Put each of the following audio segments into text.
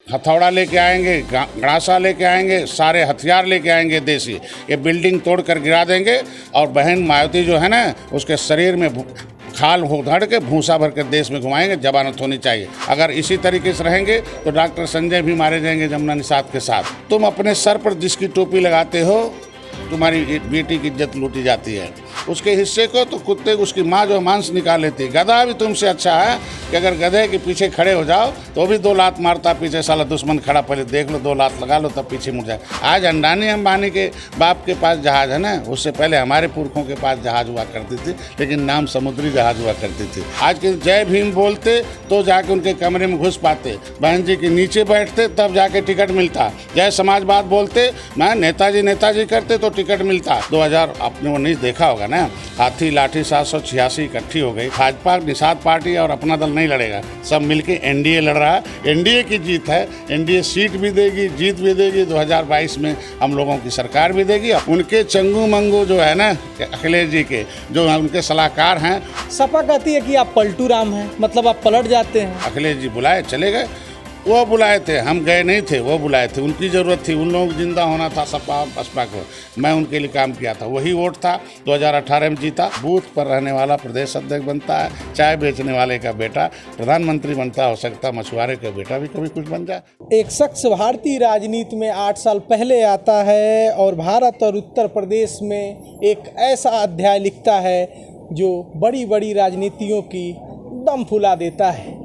हथौड़ा लेके आएंगे, गड़ासा लेके आएंगे, सारे हथियार लेके आएंगे देसी, ये बिल्डिंग तोड़ कर गिरा देंगे और बहन मायावती जो है ना उसके शरीर में खाल उधड़ के भूसा भर के देश में घुमाएंगे। जमानत होनी चाहिए। अगर इसी तरीके से रहेंगे तो डॉक्टर संजय भी मारे जाएंगे जमुना निषाद के साथ। तुम अपने सर पर जिसकी टोपी लगाते हो तुम्हारी बेटी की इज्जत लूटी जाती है। उसके हिस्से को तो कुत्ते उसकी माँ जो मांस निकाल लेती है। गधा भी तुमसे अच्छा है कि अगर गधे के पीछे खड़े हो जाओ तो भी 2 लात मारता पीछे, साला दुश्मन खड़ा, पहले देख लो 2 लात लगा लो तब पीछे मुड़ जाए। आज अंडानी अंबानी के बाप के पास जहाज़ है ना, उससे पहले हमारे पुरखों के पास जहाज़ हुआ करती थी, लेकिन नाम समुद्री जहाज़ हुआ करती थी। आज के जय भीम बोलते तो जाके उनके कमरे में घुस पाते, बहन जी के नीचे बैठते तब जाके टिकट मिलता। जय समाजवाद बोलते, मैं नेताजी करते तो टिकट मिलता। 2000 आपने वो नहीं देखा होगा ना, हाथी लाठी 786 इकट्ठी हो गई। भाजपा निषाद पार्टी और अपना दल नहीं लड़ेगा, सब मिलके एनडीए लड़ रहा है। एनडीए की जीत है, एनडीए सीट भी देगी, जीत भी देगी। 2022 में हम लोगों की सरकार भी देगी। उनके चंगू मंगू जो है ना अखिलेश जी के, जो उनके सलाहकार हैं। सपा कहती है कि आप पलटू राम हैं, मतलब आप पलट जाते हैं। अखिलेश जी बुलाए चले गए, वो बुलाए थे, हम गए नहीं थे, वो बुलाए थे। उनकी ज़रूरत थी, उन लोगों को जिंदा होना था सपा बसपा को। मैं उनके लिए काम किया था, वही वोट था। 2018 में जीता। बूथ पर रहने वाला प्रदेश अध्यक्ष बनता है, चाय बेचने वाले का बेटा प्रधानमंत्री बनता, हो सकता मछुआरे का बेटा भी कभी कुछ बन जाए। एक शख्स भारतीय राजनीति में 8 साल पहले आता है और भारत और उत्तर प्रदेश में एक ऐसा अध्याय लिखता है जो बड़ी बड़ी राजनीतियों की दम फुला देता है।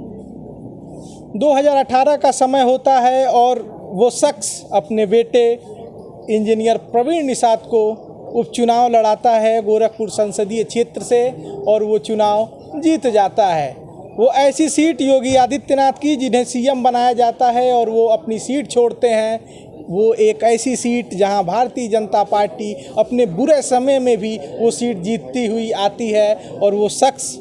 2018 का समय होता है और वो शख्स अपने बेटे इंजीनियर प्रवीण निषाद को उपचुनाव लड़ाता है गोरखपुर संसदीय क्षेत्र से और वो चुनाव जीत जाता है। वो ऐसी सीट योगी आदित्यनाथ की जिन्हें सीएम बनाया जाता है और वो अपनी सीट छोड़ते हैं। वो एक ऐसी सीट जहां भारतीय जनता पार्टी अपने बुरे समय में भी वो सीट जीतती हुई आती है और वो शख्स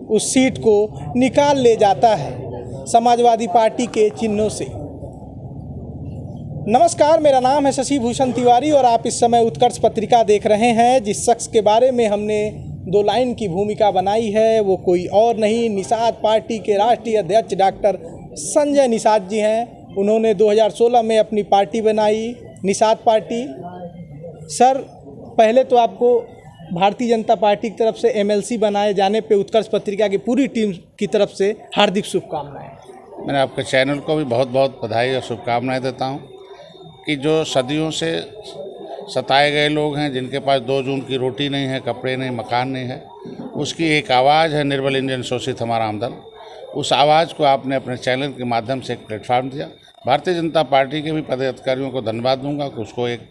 उस सीट को निकाल ले जाता है समाजवादी पार्टी के चिन्हों से। नमस्कार, मेरा नाम है शशि भूषण तिवारी और आप इस समय उत्कर्ष पत्रिका देख रहे हैं। जिस शख्स के बारे में हमने 2 लाइन की भूमिका बनाई है वो कोई और नहीं, निषाद पार्टी के राष्ट्रीय अध्यक्ष डॉक्टर संजय निषाद जी हैं। उन्होंने 2016 में अपनी पार्टी बनाई, निषाद पार्टी। सर, पहले तो आपको भारतीय जनता पार्टी की तरफ से एमएलसी बनाए जाने पे उत्कर्ष पत्रिका की पूरी टीम की तरफ से हार्दिक शुभकामनाएं। मैं आपके चैनल को भी बहुत बहुत बधाई और शुभकामनाएं देता हूं कि जो सदियों से सताए गए लोग हैं, जिनके पास 2 जून की रोटी नहीं है, कपड़े नहीं, मकान नहीं है, उसकी एक आवाज़ है निर्बल इंडियन शोषित हमारा आमदन। उस आवाज़ को आपने अपने चैनल के माध्यम से एक प्लेटफॉर्म दिया। भारतीय जनता पार्टी के भी पदाधिकारियों को धन्यवाद दूंगा कि उसको एक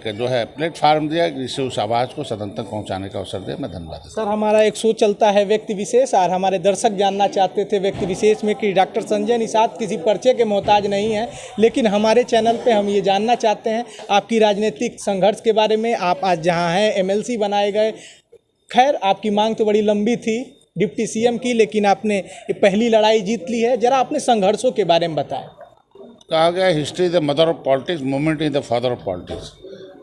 जो है प्लेटफार्म दिया जिससे उस आवाज़ को सदन तक पहुंचाने का अवसर दिया। मैं धन्यवाद। सर, हमारा एक शो चलता है व्यक्ति विशेष और हमारे दर्शक जानना चाहते थे व्यक्ति विशेष में कि डॉक्टर संजय निषाद किसी परिचय के मोहताज नहीं है, लेकिन हमारे चैनल पे हम ये जानना चाहते हैं आपकी राजनीतिक संघर्ष के बारे में। आप आज जहाँ हैं एमएलसी बनाए गए। खैर, आपकी मांग तो बड़ी लंबी थी डिप्टी सीएम की, लेकिन आपने पहली लड़ाई जीत ली है। जरा अपने संघर्षों के बारे में बताएं। कहा गया history is the mother of politics, movement is the father of politics.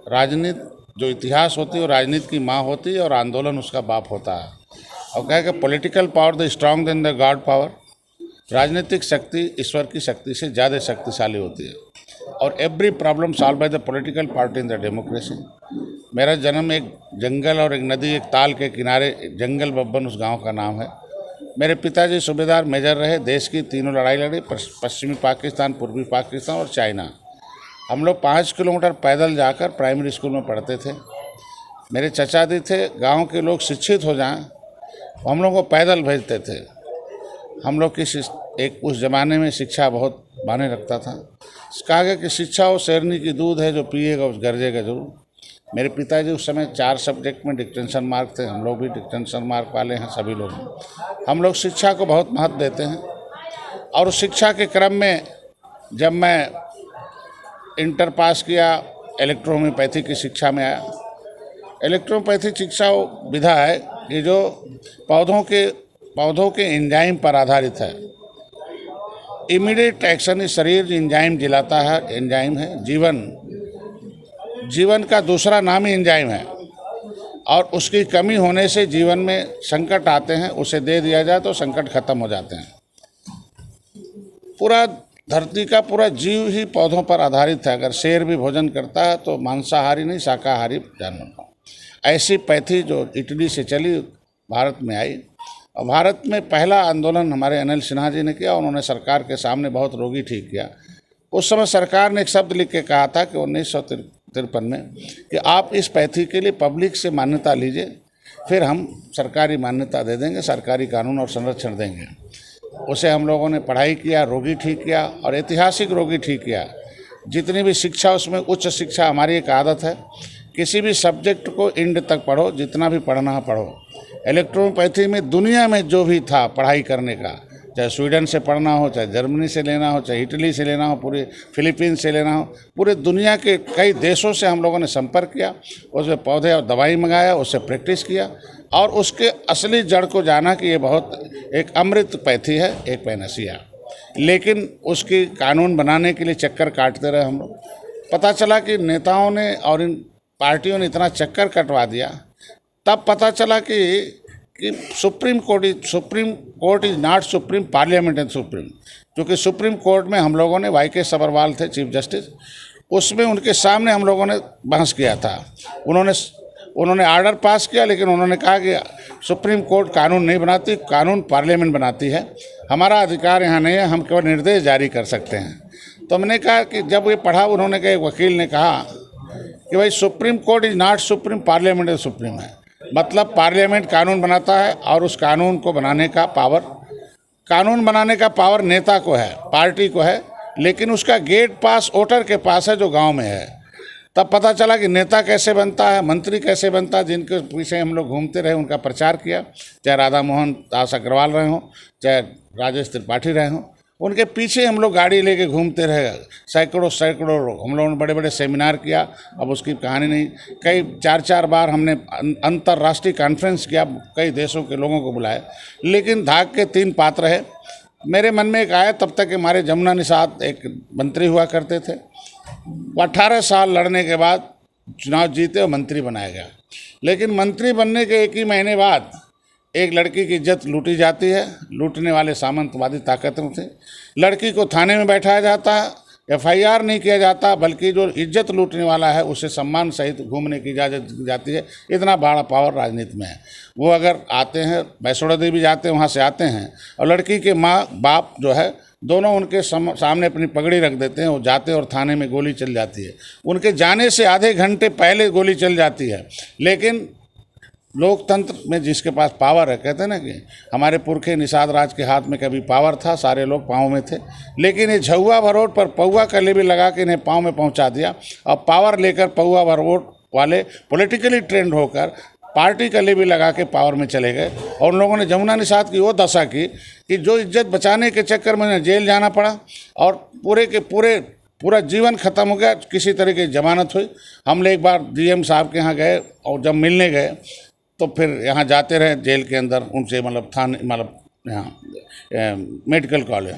राजनीति जो इतिहास होती है वो राजनीति की माँ होती है और आंदोलन उसका बाप होता है। और कहा कि political power the strong then the god power. राजनीतिक शक्ति ईश्वर की शक्ति से ज़्यादा शक्तिशाली होती है और every problem solve by the political party in the democracy. मेरा जन्म एक जंगल और एक नदी, एक ताल के किनारे, जंगल बब्बन उस गांव का नाम है। मेरे पिताजी सूबेदार मेजर रहे, देश की 3 लड़ाई लड़ी, पश्चिमी पाकिस्तान, पूर्वी पाकिस्तान और चाइना। हम लोग 5 किलोमीटर पैदल जाकर प्राइमरी स्कूल में पढ़ते थे। मेरे चचा जी थे, गांव के लोग शिक्षित हो जाएं हम लोग को पैदल भेजते थे। हम लोग की एक उस ज़माने में शिक्षा बहुत मायने रखता था। कहा गया कि शिक्षा वो शेरनी की दूध है, जो पिएगा उस गरजेगा जरूर। मेरे पिताजी उस समय 4 सब्जेक्ट में डिस्टिंक्शन मार्क थे, हम लोग भी डिस्टिंक्शन मार्क वाले हैं सभी लोग। हम लोग शिक्षा को बहुत महत्व देते हैं और उस शिक्षा के क्रम में जब मैं इंटर पास किया, इलेक्ट्रोहोम्योपैथी की शिक्षा में आया। इलेक्ट्रोहोम्योपैथी शिक्षा वो विधा है कि जो पौधों के एंजाइम पर आधारित है। इमीडिएट एक्शन इस शरीर एंजाइम जिलाता है, एंजाइम है जीवन का दूसरा नाम ही एंजाइम है और उसकी कमी होने से जीवन में संकट आते हैं। उसे दे दिया जाए तो संकट खत्म हो जाते हैं। पूरा धरती का पूरा जीव ही पौधों पर आधारित है। अगर शेर भी भोजन करता है तो मांसाहारी नहीं, शाकाहारी जानवर का। ऐसी पैथी जो इटली से चली भारत में आई, और भारत में पहला आंदोलन हमारे अनिल सिन्हा जी ने किया। उन्होंने सरकार के सामने बहुत रोगी ठीक किया। उस समय सरकार ने एक शब्द लिख के कहा था कि 1953 में कि आप इस पैथी के लिए पब्लिक से मान्यता लीजिए, फिर हम सरकारी मान्यता दे देंगे, सरकारी कानून और संरक्षण देंगे। उसे हम लोगों ने पढ़ाई किया, रोगी ठीक किया और ऐतिहासिक रोगी ठीक किया। जितनी भी शिक्षा, उसमें उच्च शिक्षा हमारी एक आदत है, किसी भी सब्जेक्ट को एंड तक पढ़ो, जितना भी पढ़ना है पढ़ो। इलेक्ट्रोपैथी में दुनिया में जो भी था पढ़ाई करने का, चाहे स्वीडन से पढ़ना हो, चाहे जर्मनी से लेना हो, चाहे इटली से लेना हो, पूरे फिलीपींस से लेना हो, पूरे दुनिया के कई देशों से हम लोगों ने संपर्क किया, उसमें पौधे और दवाई मंगाया, उससे प्रैक्टिस किया और उसके असली जड़ को जाना कि ये बहुत एक अमृत पैथी है, एक पैनसिया। लेकिन उसकी कानून बनाने के लिए चक्कर काटते रहे हम लोग। पता चला कि नेताओं ने और इन पार्टियों ने इतना चक्कर कटवा दिया, तब पता चला कि supreme court is not supreme, parliament is supreme. क्योंकि सुप्रीम कोर्ट में हम लोगों ने वाई.के. सबरवाल थे चीफ जस्टिस, उसमें उनके सामने हम लोगों ने बहस किया था। उन्होंने आर्डर पास किया, लेकिन उन्होंने कहा कि सुप्रीम कोर्ट कानून नहीं बनाती, कानून पार्लियामेंट बनाती है, हमारा अधिकार यहाँ नहीं है, हम केवल निर्देश जारी कर सकते हैं। तो मैंने कहा कि जब ये पढ़ा, उन्होंने कहा, एक वकील ने कहा कि भाई supreme court is not supreme, parliament is supreme है। मतलब पार्लियामेंट कानून बनाता है और उस कानून को बनाने का पावर नेता को है, पार्टी को है, लेकिन उसका गेट पास वोटर के पास है जो गांव में है। तब पता चला कि नेता कैसे बनता है, मंत्री कैसे बनता है, जिनके पीछे हम लोग घूमते रहे, उनका प्रचार किया, चाहे राधा मोहन दास अग्रवाल रहे हों, चाहे राजेश त्रिपाठी रहे हों, उनके पीछे हम लोग गाड़ी लेके घूमते रहे। सैकड़ों हम लोगों ने बड़े बड़े सेमिनार किया। अब उसकी कहानी नहीं, कई 4 बार हमने अंतर्राष्ट्रीय कॉन्फ्रेंस किया, कई देशों के लोगों को बुलाए, लेकिन धाक के 3 पात्र है। मेरे मन में एक आया, तब तक हमारे जमुना निषाद एक मंत्री हुआ करते थे, 18 साल लड़ने के बाद चुनाव जीते और मंत्री बनाया गया। लेकिन मंत्री बनने के 1 ही महीने बाद एक लड़की की इज्जत लूटी जाती है। लूटने वाले सामंतवादी ताकतों थे। लड़की को थाने में बैठाया जाता है, FIR नहीं किया जाता, बल्कि जो इज्जत लूटने वाला है उसे सम्मान सहित घूमने की इजाज़त दी जाती है। इतना बड़ा पावर राजनीति में है। वो अगर आते हैं, वैष्णो देवी जाते हैं, वहाँ से आते हैं और लड़की के माँ बाप जो है दोनों उनके सामने अपनी पगड़ी रख देते हैं, वो जाते और थाने में गोली चल जाती है। उनके जाने से आधे घंटे पहले गोली चल जाती है। लेकिन लोकतंत्र में जिसके पास पावर है, कहते हैं ना कि हमारे पुरखे निषाद राज के हाथ में कभी पावर था, सारे लोग पाँव में थे, लेकिन ये झुआ भरोट पर पौवा का लेबल लगा के इन्हें पाँव में पहुंचा दिया। और पावर लेकर पौवा भरोट वाले पॉलिटिकली ट्रेंड होकर पार्टी का लेबल लगा के पावर में चले गए। और उन लोगों ने जमुना निषाद की वो दशा की कि जो इज्जत बचाने के चक्कर में जेल जाना पड़ा और पूरा जीवन ख़त्म हो गया। किसी तरह की जमानत हुई। हम लोग एक बार DM साहब के यहाँ गए और जब मिलने गए तो फिर यहाँ जाते रहे जेल के अंदर उनसे, मतलब थाने, मतलब यहाँ मेडिकल कॉलेज।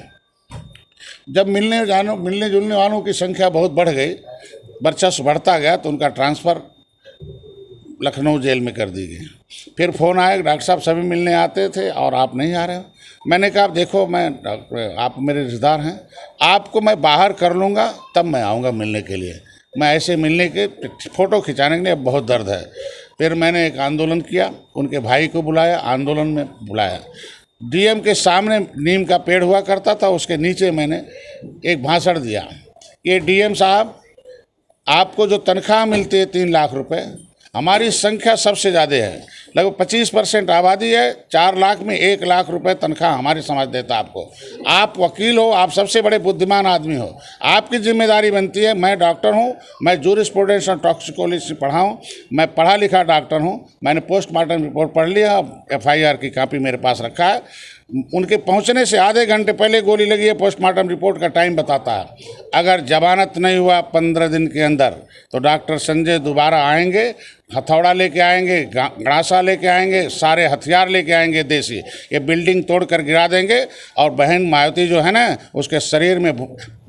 जब मिलने जुलने वालों की संख्या बहुत बढ़ गई, वर्चस्व बढ़ता गया, तो उनका ट्रांसफ़र लखनऊ जेल में कर दी गई। फिर फ़ोन आया, डॉक्टर साहब सभी मिलने आते थे और आप नहीं आ रहे हो। मैंने कहा, देखो आप मेरे रिश्तेदार हैं, आपको मैं बाहर कर लूँगा तब मैं आऊँगा मिलने के लिए। मैं ऐसे मिलने के फ़ोटो खिंचाने के लिए बहुत दर्द है। फिर मैंने एक आंदोलन किया, उनके भाई को बुलाया, आंदोलन में बुलाया। DM के सामने नीम का पेड़ हुआ करता था, उसके नीचे मैंने एक भाषण दिया कि DM साहब, आपको जो तनख्वाह मिलती है 3 लाख रुपए, हमारी संख्या सबसे ज़्यादा है, लगभग 25% आबादी है, 4 लाख में 1 लाख रुपए तनख्वाह हमारे समाज देता है आपको। आप वकील हो, आप सबसे बड़े बुद्धिमान आदमी हो, आपकी जिम्मेदारी बनती है। मैं डॉक्टर हूँ, मैं जूरिस्प्रूडेंस और टॉक्सिकोलॉजी पढ़ा हूँ, मैं पढ़ा लिखा डॉक्टर हूँ, मैंने पोस्टमार्टम रिपोर्ट पढ़ लिया, FIR की कॉपी मेरे पास रखा है। उनके पहुंचने से आधे घंटे पहले गोली लगी है, पोस्टमार्टम रिपोर्ट का टाइम बताता है। अगर जमानत नहीं हुआ 15 दिन के अंदर तो डॉक्टर संजय दोबारा आएंगे, हथौड़ा लेके आएंगे, गड़ासा लेके आएंगे, सारे हथियार लेके आएंगे देसी, ये बिल्डिंग तोड़कर गिरा देंगे और बहन मायावती जो है ना, उसके शरीर में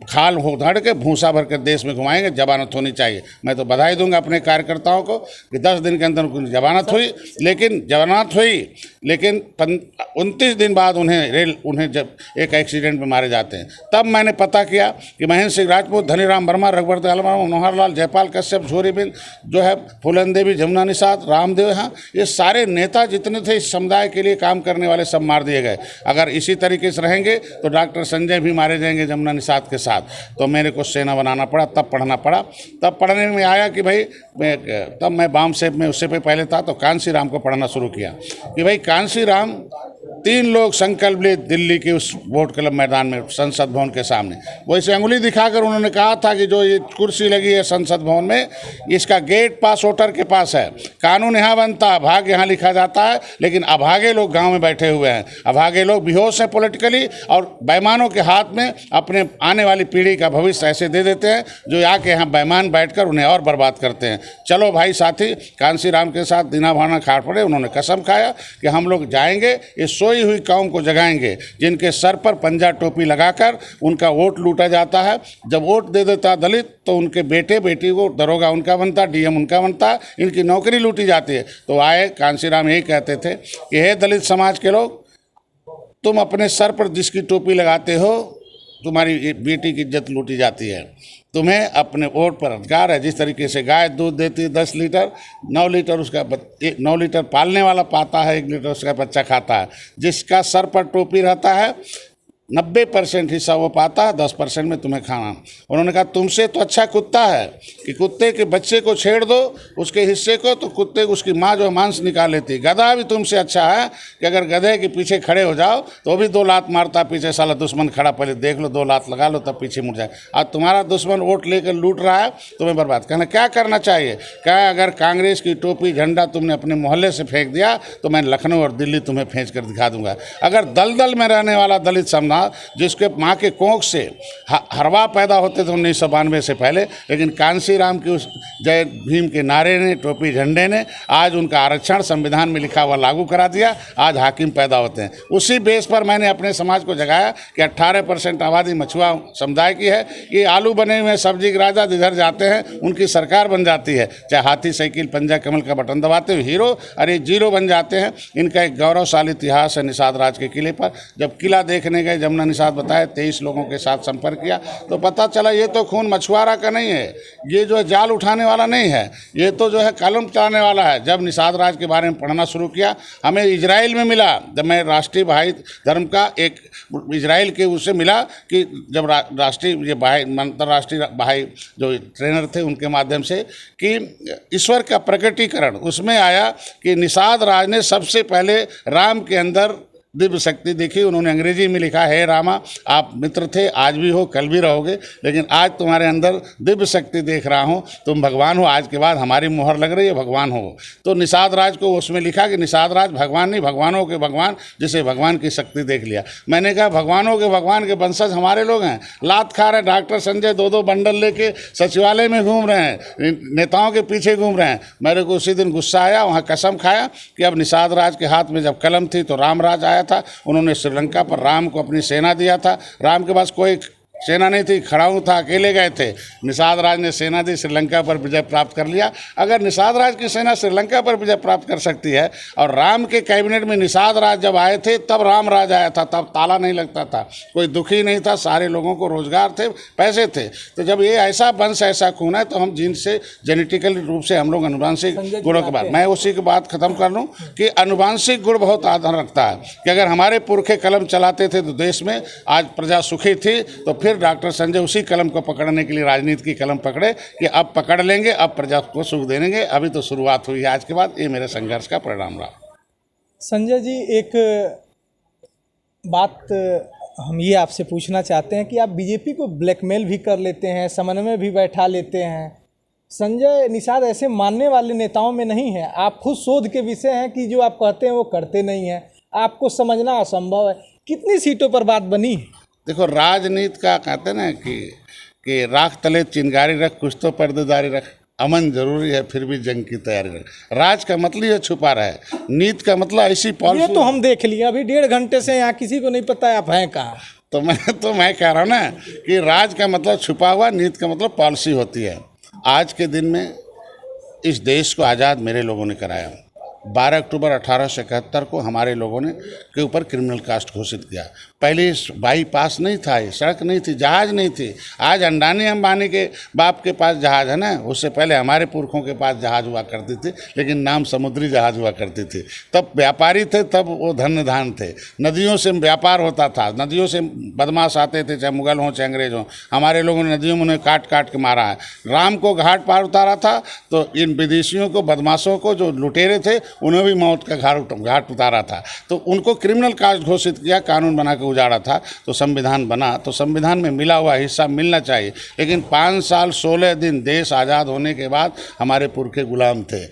खाल उधड़ के भूसा भर कर देश में घुमाएंगे, जमानत होनी चाहिए। मैं तो बधाई दूंगा अपने कार्यकर्ताओं को कि 10 दिन के अंदर उनकी जमानत हुई, लेकिन 29 दिन बाद उन्हें जब एक एक्सीडेंट में मारे जाते हैं। तब मैंने पता किया कि महेंद्र सिंह राजपूत, धनीराम वर्मा, रघुवर दयाल वर्मा, मनोहर लाल, जयपाल कश्यप, झोरी बिंद जो है, फूलन देवी, जमुना निषाद, रामदेव, हाँ, ये सारे नेता जितने थे इस समुदाय के लिए काम करने वाले सब मार दिए गए। अगर इसी तरीके से रहेंगे तो डॉक्टर संजय भी मारे जाएंगे जमुना निषाद के साथ। तो मेरे को सेना बनाना पड़ा, तब पढ़ना पड़ा। तब पढ़ने में आया कि भाई तब मैं बाम सेब में उससे पहले था, तो कांसी राम को पढ़ना शुरू किया कि भाई कांसी राम 3 लोग संकल्प लिए दिल्ली के उस वोट क्लब मैदान में संसद भवन के सामने। वैसे अंगुली दिखाकर उन्होंने कहा था कि जो ये कुर्सी लगी है संसद भवन में, इसका गेट पास वोटर के पास है, कानून यहाँ बनता, भाग्य यहाँ लिखा जाता है, लेकिन अभागे लोग गांव में बैठे हुए हैं, अभागे लोग बेहोश हैं पॉलिटिकली, और बेईमानों के हाथ में अपने आने वाली पीढ़ी का भविष्य ऐसे दे देते हैं जो आके यहाँ बेईमान बैठकर उन्हें और बर्बाद करते हैं। चलो भाई साथी, कांसी राम के साथ दीना भावना खाड़ पड़े। उन्होंने कसम खाया कि हम लोग जाएंगे, ये सोई हुई कौम को जगाएंगे जिनके सर पर पंजा टोपी लगाकर उनका वोट लूटा जाता है। जब वोट दे देता दलित तो उनके बेटे बेटी को दरोगा उनका बनता, डीएम उनका बनता, इनकी नौकरी लूटी जाती है। तो आए कांसी राम यही कहते थे कि हे दलित समाज के लोग, तुम अपने सर पर जिसकी टोपी लगाते हो तुम्हारी बेटी की इज्जत लूटी जाती है। तुम्हें अपने वोट पर अधिकार है। जिस तरीके से गाय दूध देती है 10 लीटर, 9 लीटर उसका 9 लीटर पालने वाला पाता है, 1 लीटर उसका बच्चा खाता है। जिसका सर पर टोपी रहता है 90% हिस्सा वो पाता है, 10% में तुम्हें खाना। उन्होंने कहा तुमसे तो अच्छा कुत्ता है कि कुत्ते के बच्चे को छेड़ दो उसके हिस्से को तो कुत्ते को उसकी माँ जो मांस निकाल लेती। गधा भी तुमसे अच्छा है कि अगर गधे के पीछे खड़े हो जाओ तो भी 2 लात मारता पीछे, साला दुश्मन खड़ा, पहले देख लो 2 लात लगा लो तब पीछे मुड़ जाए। आज तुम्हारा दुश्मन वोट लेकर लूट रहा है, तुम्हें बर्बाद करना। क्या करना चाहिए? क्या अगर कांग्रेस की टोपी झंडा तुमने अपने मोहल्ले से फेंक दिया तो मैं लखनऊ और दिल्ली तुम्हें फेंच कर दिखा दूंगा। अगर दलदल में रहने वाला दलित समाज जिसके माँ के कोख से हरवा पैदा होते थे 1992 से पहले, लेकिन कांसी राम की उस जय भीम के नारे ने, टोपी झंडे ने आज उनका आरक्षण संविधान में लिखा हुआ लागू करा दिया। आज हाकिम पैदा होते हैं। उसी बेस पर मैंने अपने समाज को जगाया कि 18% आबादी मछुआ समुदाय की है। ये आलू बने हुए सब्जी के राजा जिधर जाते हैं उनकी सरकार बन जाती है। चाहे हाथी साइकिल पंजा कमल का बटन दबाते हुए हीरो, अरे जीरो बन जाते हैं। इनका एक गौरवशाली इतिहास है निषाद राज के किले पर। जब किला देखने गए, जमुना निषाद बताया 23 लोगों के साथ संपर्क किया तो पता चला ये तो खून मछुआरा का नहीं है, ये जो है जाल उठाने वाला नहीं है, ये तो जो है कलम चलाने वाला है। जब निषाद राज के बारे में पढ़ना शुरू किया, हमें इजराइल में मिला। जब मैं राष्ट्रीय भाई धर्म का एक इजराइल के उससे मिला कि जब राष्ट्रीय ये भाई अंतर्राष्ट्रीय भाई जो ट्रेनर थे उनके माध्यम से कि ईश्वर का प्रकटीकरण उसमें आया कि निषाद राज ने सबसे पहले राम के अंदर दिव्य शक्ति देखी। उन्होंने अंग्रेजी में लिखा, हे रामा, आप मित्र थे, आज भी हो, कल भी रहोगे, लेकिन आज तुम्हारे अंदर दिव्य शक्ति देख रहा हूँ, तुम भगवान हो। आज के बाद हमारी मुहर लग रही है, भगवान हो। तो निषाद राज को उसमें लिखा कि निषाद राज भगवान नहीं, भगवानों के भगवान, जिसे भगवान की शक्ति देख लिया। मैंने कहा भगवानों के भगवान के वंशज हमारे लोग हैं। लात खा रहे डॉक्टर संजय 2-2 बंडल लेके सचिवालय में घूम रहे हैं, नेताओं के पीछे घूम रहे हैं। मेरे को उसी दिन गुस्सा आया, वहाँ कसम खाया कि अब निषाद राज के हाथ में जब कलम थी तो राम राज आया था। उन्होंने श्रीलंका पर राम को अपनी सेना दिया था। राम के पास कोई सेना नहीं थी, खड़ाऊ था, अकेले गए थे। निषाद राज ने सेना दी, श्रीलंका पर विजय प्राप्त कर लिया। अगर निषाद राज की सेना श्रीलंका पर विजय प्राप्त कर सकती है और राम के कैबिनेट में निषाद राज जब आए थे तब राम राज आया था, तब ताला नहीं लगता था, कोई दुखी नहीं था, सारे लोगों को रोजगार थे, पैसे थे। तो जब ये ऐसा वंश ऐसा खून है तो हम जिनसे जेनेटिकल रूप से हम लोग अनुवांशिक गुणों के बाद, मैं उसी की बात खत्म कर लूँ कि अनुवांशिक गुण बहुत आधार रखता है कि अगर हमारे पुरखे कलम चलाते थे तो देश में आज प्रजा सुखी थी। तो फिर डॉक्टर संजय उसी कलम को पकड़ने के लिए राजनीति की कलम पकड़े कि अब पकड़ लेंगे, अब प्रजा को सुख देंगे। अभी तो शुरुआत हुई है आज के बाद, ये मेरे संघर्ष का परिणाम रहा। संजय जी, एक बात हम ये आपसे पूछना चाहते हैं कि आप बीजेपी को ब्लैकमेल भी कर लेते हैं, समन्वय भी बैठा लेते हैं। संजय निषाद ऐसे मानने वाले नेताओं में नहीं है। आप खुद शोध के विषय हैं कि जो आप कहते हैं वो करते नहीं हैं, आपको समझना असंभव है। कितनी सीटों पर बात बनी? देखो, राजनीति का कहते हैं ना कि राख तले चिंगारी रख, कुछ तो पर्देदारी रख। अमन जरूरी है, फिर भी जंग की तैयारी रख। राज का मतलब है छुपा रहा है, नीति का मतलब ऐसी पॉलिसी। ये तो हम देख लिए, अभी 1.5 घंटे से यहाँ किसी को नहीं पता है आप हैं कहाँ। तो मैं कह रहा हूँ ना कि राज का मतलब छुपा हुआ, नीति का मतलब पॉलिसी होती है। आज के दिन में इस देश को आज़ाद मेरे लोगों ने कराया। 12 अक्टूबर 1871 को हमारे लोगों ने के ऊपर क्रिमिनल कास्ट घोषित किया। पहले बाईपास नहीं था, सड़क नहीं थी, जहाज़ नहीं थी। आज अंडानी अंबानी के बाप के पास जहाज़ है ना, उससे पहले हमारे पुरखों के पास जहाज़ हुआ करती थी, लेकिन नाम समुद्री जहाज़ हुआ करती थी। तब व्यापारी थे, तब वो धन्यधान थे। नदियों से व्यापार होता था, नदियों से बदमाश आते थे, चाहे मुगल हों चाहे अंग्रेज हों। हमारे लोगों ने नदियों में उन्हें काट काट के मारा है। राम को घाट पार उतारा था, तो इन विदेशियों को, बदमाशों को, जो लुटेरे थे, उन्हें भी मौत का घाट उतारा था। तो उनको क्रिमिनल कास्ट घोषित किया, कानून बना के उजाड़ा था, तो संविधान बना। तो संविधान में मिला हुआ हिस्सा मिलना चाहिए। लेकिन 5 साल 16 दिन देश आज़ाद होने के बाद हमारे पुरखे गुलाम थे।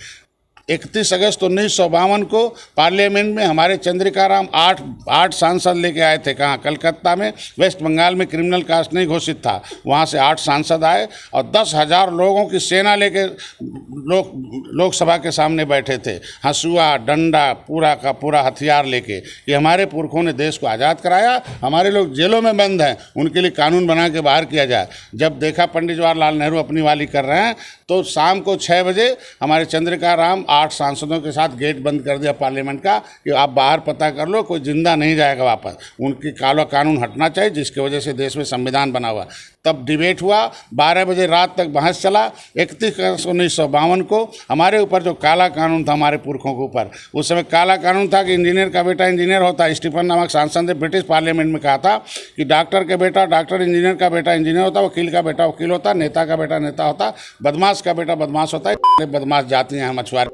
31 अगस्त 1952 को पार्लियामेंट में हमारे चंद्रिका राम आठ सांसद लेके आए थे। कहाँ? कलकत्ता में। वेस्ट बंगाल में क्रिमिनल कास्ट नहीं घोषित था, वहाँ से 8 सांसद आए और 10,000 लोगों की सेना लेके लोकसभा के सामने बैठे थे, हंसुआ, डंडा, पूरा का पूरा हथियार लेके। कि हमारे पुरखों ने देश को आज़ाद कराया, हमारे लोग जेलों में बंद हैं, उनके लिए कानून बना के बाहर किया जाए। जब देखा पंडित जवाहरलाल नेहरू अपनी वाली कर रहे हैं, तो शाम को 6 बजे हमारे चंद्रिका राम 8 सांसदों के साथ गेट बंद कर दिया पार्लियामेंट का कि आप बाहर पता कर लो, कोई जिंदा नहीं जाएगा वापस। उनकी काला कानून हटना चाहिए, जिसकी वजह से देश में संविधान बना हुआ। तब डिबेट हुआ, 12 बजे रात तक बहस चला। 31 अगस्त 1952 को हमारे ऊपर जो काला कानून था, हमारे पुरखों के ऊपर, उस समय काला कानून था कि इंजीनियर का बेटा इंजीनियर होता। स्टीफन नामक सांसद ने ब्रिटिश पार्लियामेंट में कहा था कि डॉक्टर का बेटा डॉक्टर, इंजीनियर का बेटा इंजीनियर होता, वकील का बेटा वकील होता, नेता का बेटा नेता होता, बदमाश का बेटा बदमाश होता है। बदमाश जाति हैं मछुआरे,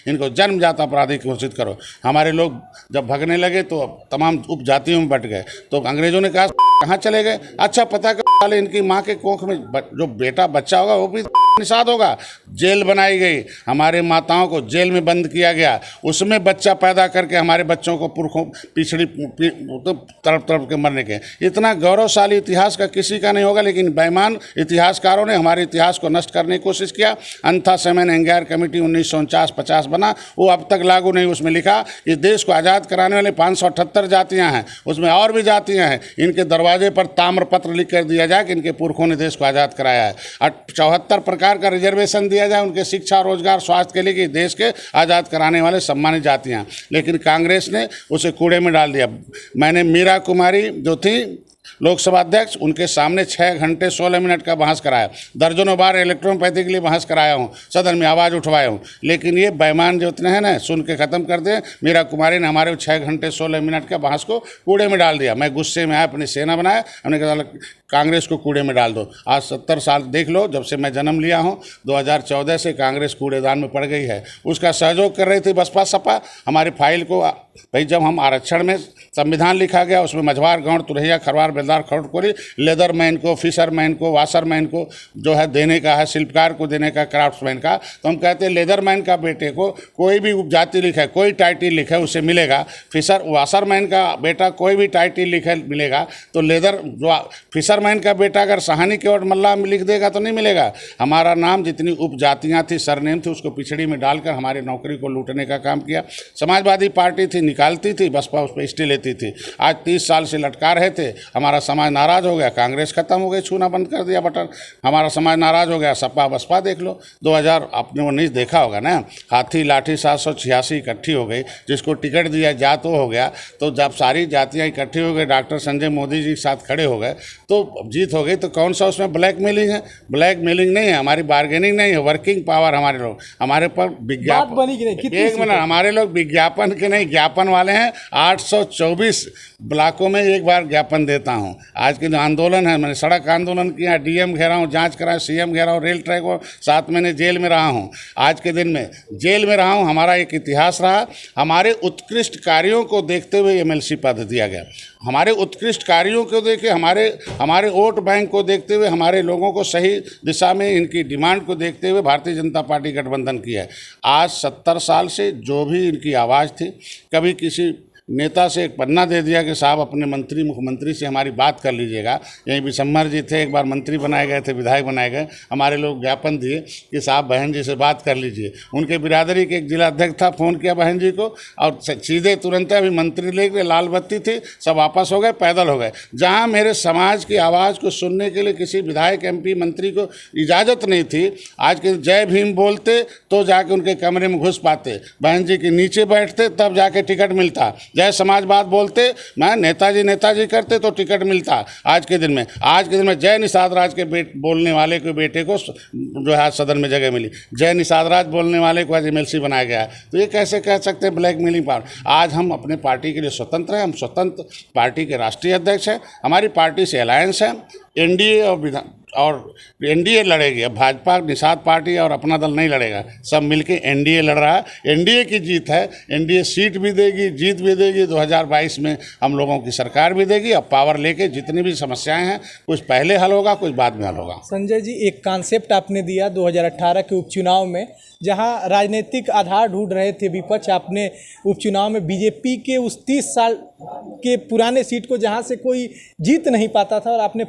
इनको जन्मजात अपराधी घोषित करो। हमारे लोग जब भगने लगे तो तमाम उपजातियों में बट गए। तो अंग्रेजों ने कहा कहाँ चले गए? अच्छा पता कर साले इनकी माँ के कोख में जो बेटा बच्चा होगा वो भी निषाद होगा। जेल बनाई गई, हमारे माताओं को जेल में बंद किया गया, उसमें बच्चा पैदा करके हमारे बच्चों को पुरखों पिछड़ी तो तड़प तड़प के मरने के। इतना गौरवशाली इतिहास का किसी का नहीं होगा, लेकिन बेईमान इतिहासकारों ने हमारे इतिहास को नष्ट करने की कोशिश किया। अंथा सेमेन एंगायर कमेटी 1949-50 बना, वो अब तक लागू नहीं। उसमें लिखा कि देश को आज़ाद कराने वाले 578 जातियाँ हैं, उसमें और भी जातियाँ हैं, इनके दरवाजे पर ताम्रपत्र लिख कर दिया जाए कि इनके पुरखों ने देश को आज़ाद कराया है। 74 प्रकार का रिजर्वेशन दिया जाए उनके शिक्षा, रोजगार, स्वास्थ्य के लिए कि देश के आज़ाद कराने वाले सम्मानित जातियाँ। लेकिन कांग्रेस ने उसे कूड़े में डाल दिया। मैंने मीरा कुमारी जो थी लोकसभा अध्यक्ष, उनके सामने 6 घंटे 16 मिनट का बहस कराया। दर्जनों बार इलेक्ट्रोपैथी के लिए बहस कराया हूँ, सदन में आवाज़ उठवाया हूँ। लेकिन ये बेईमान जो इतने हैं ना, सुन के ख़त्म कर दिए। मीरा कुमारी ने हमारे 6 घंटे 16 मिनट का बहस को कूड़े में डाल दिया। मैं गुस्से में आया, अपनी सेना बनाया, हमने कहा कांग्रेस को कूड़े में डाल दो। आज 70 साल देख लो, जब से मैं जन्म लिया हूँ, 2014 से कांग्रेस कूड़ेदान में पड़ गई है। उसका सहयोग कर रही थी बसपा सपा। हमारी फाइल को भाई, जब हम आरक्षण में संविधान लिखा गया, उसमें मझवार, गौड़, तुरैया, खरवार, बेलदार, खड़कोरी, लेदरमैन को, फिशरमैन को, वाशरमैन को जो है देने का है, शिल्पकार को देने का, क्राफ्ट्समैन का। तो हम कहते हैं लेदरमैन का बेटे को कोई भी उपजाति लिखे, कोई टाइटल लिखे, उसे मिलेगा। वाशरमैन का बेटा कोई भी टाइटल लिखे मिलेगा। तो फिशरमैन का बेटा अगर सहानी केवट मल्ला में लिख देगा तो नहीं मिलेगा। हमारा नाम, जितनी उपजातियाँ थी, सरनेम थी, उसको पिछड़ी में डालकर हमारी नौकरी को लूटने का काम किया। समाजवादी पार्टी थी, निकालती थी, बसपा उस पर स्टे लेती थी। आज 30 साल से लटका रहे थे। हमारा समाज नाराज़ हो गया, कांग्रेस खत्म हो गई, छूना बंद कर दिया बटन। हमारा समाज नाराज़ हो गया, सपा बसपा देख लो। 2000 आपने 19 देखा होगा ना, हाथी लाठी 786 इकट्ठी हो गई। जिसको टिकट दिया जात वो हो गया। तो जब सारी जातियाँ इकट्ठी हो गई, डॉक्टर संजय मोदी जी के साथ खड़े हो गए, तो जीत हो गई। तो कौन सा उसमें ब्लैकमेलिंग है? ब्लैकमेलिंग नहीं है, हमारी बार्गेनिंग नहीं है, वर्किंग पावर। हमारे लोग, हमारे पर विज्ञापन, एक मिनट, हमारे लोग विज्ञापन के नहीं, ज्ञापन वाले हैं। 824 ब्लॉकों में एक बार ज्ञापन देता हूं। आज के जो आंदोलन है, मैंने सड़क आंदोलन किया, डीएम घेरा हूँ, जांच कराया, सीएम घेरा हूँ, रेल ट्रैक को 7 महीने जेल में रहा हूँ। आज के दिन में जेल में रहा हूँ। हमारा एक इतिहास रहा। हमारे उत्कृष्ट कार्यों को देखते हुए एमएलसी पद दिया गया। हमारे उत्कृष्ट कार्यों को देखे, हमारे वोट बैंक को देखते हुए, हमारे लोगों को सही दिशा में इनकी डिमांड को देखते हुए भारतीय जनता पार्टी गठबंधन की है। आज 70 साल से जो भी इनकी आवाज़ थी, कभी किसी नेता से एक पन्ना दे दिया कि साहब अपने मंत्री मुख्यमंत्री से हमारी बात कर लीजिएगा। यहीं बिशम्बर जी थे, एक बार मंत्री बनाए गए थे, विधायक बनाए गए, हमारे लोग ज्ञापन दिए कि साहब बहन जी से बात कर लीजिए। उनके बिरादरी के एक जिला अध्यक्ष था, फ़ोन किया बहन जी को और सीधे तुरंत अभी मंत्री लेके लाल बत्ती थी, सब वापस हो गए, पैदल हो गए। जहाँ मेरे समाज की आवाज़ को सुनने के लिए किसी विधायक MP मंत्री को इजाज़त नहीं थी, आज के जय भीम बोलते तो जाके उनके कमरे में घुस पाते, बहन जी के नीचे बैठते तब जाके टिकट मिलता, जय समाजवाद बोलते मैं नेताजी करते तो टिकट मिलता। आज के दिन में जय निषाद राज के बोलने वाले के बेटे को जो है सदन में जगह मिली, जय निषाद राज बोलने वाले को आज MLC बनाया गया है। तो ये कैसे कह सकते हैं ब्लैकमेलिंग पावर। आज हम अपने पार्टी के लिए स्वतंत्र हैं, हम स्वतंत्र पार्टी के राष्ट्रीय अध्यक्ष हैं, हमारी पार्टी से अलायंस है, NDA और NDA लड़ेगी। अब भाजपा निषाद पार्टी और अपना दल नहीं लड़ेगा, सब मिलके NDA लड़ रहा है। NDA की जीत है, NDA सीट भी देगी, जीत भी देगी, 2022 में हम लोगों की सरकार भी देगी। अब पावर लेके जितनी भी समस्याएं हैं कुछ पहले हल होगा, कुछ बाद में हल होगा। संजय जी, एक कॉन्सेप्ट आपने दिया 2018 के उपचुनाव में, जहां राजनीतिक आधार ढूंढ रहे थे विपक्ष, आपने उपचुनाव में बीजेपी के उस 30 साल के पुराने सीट को जहां से कोई जीत नहीं पाता था, और आपने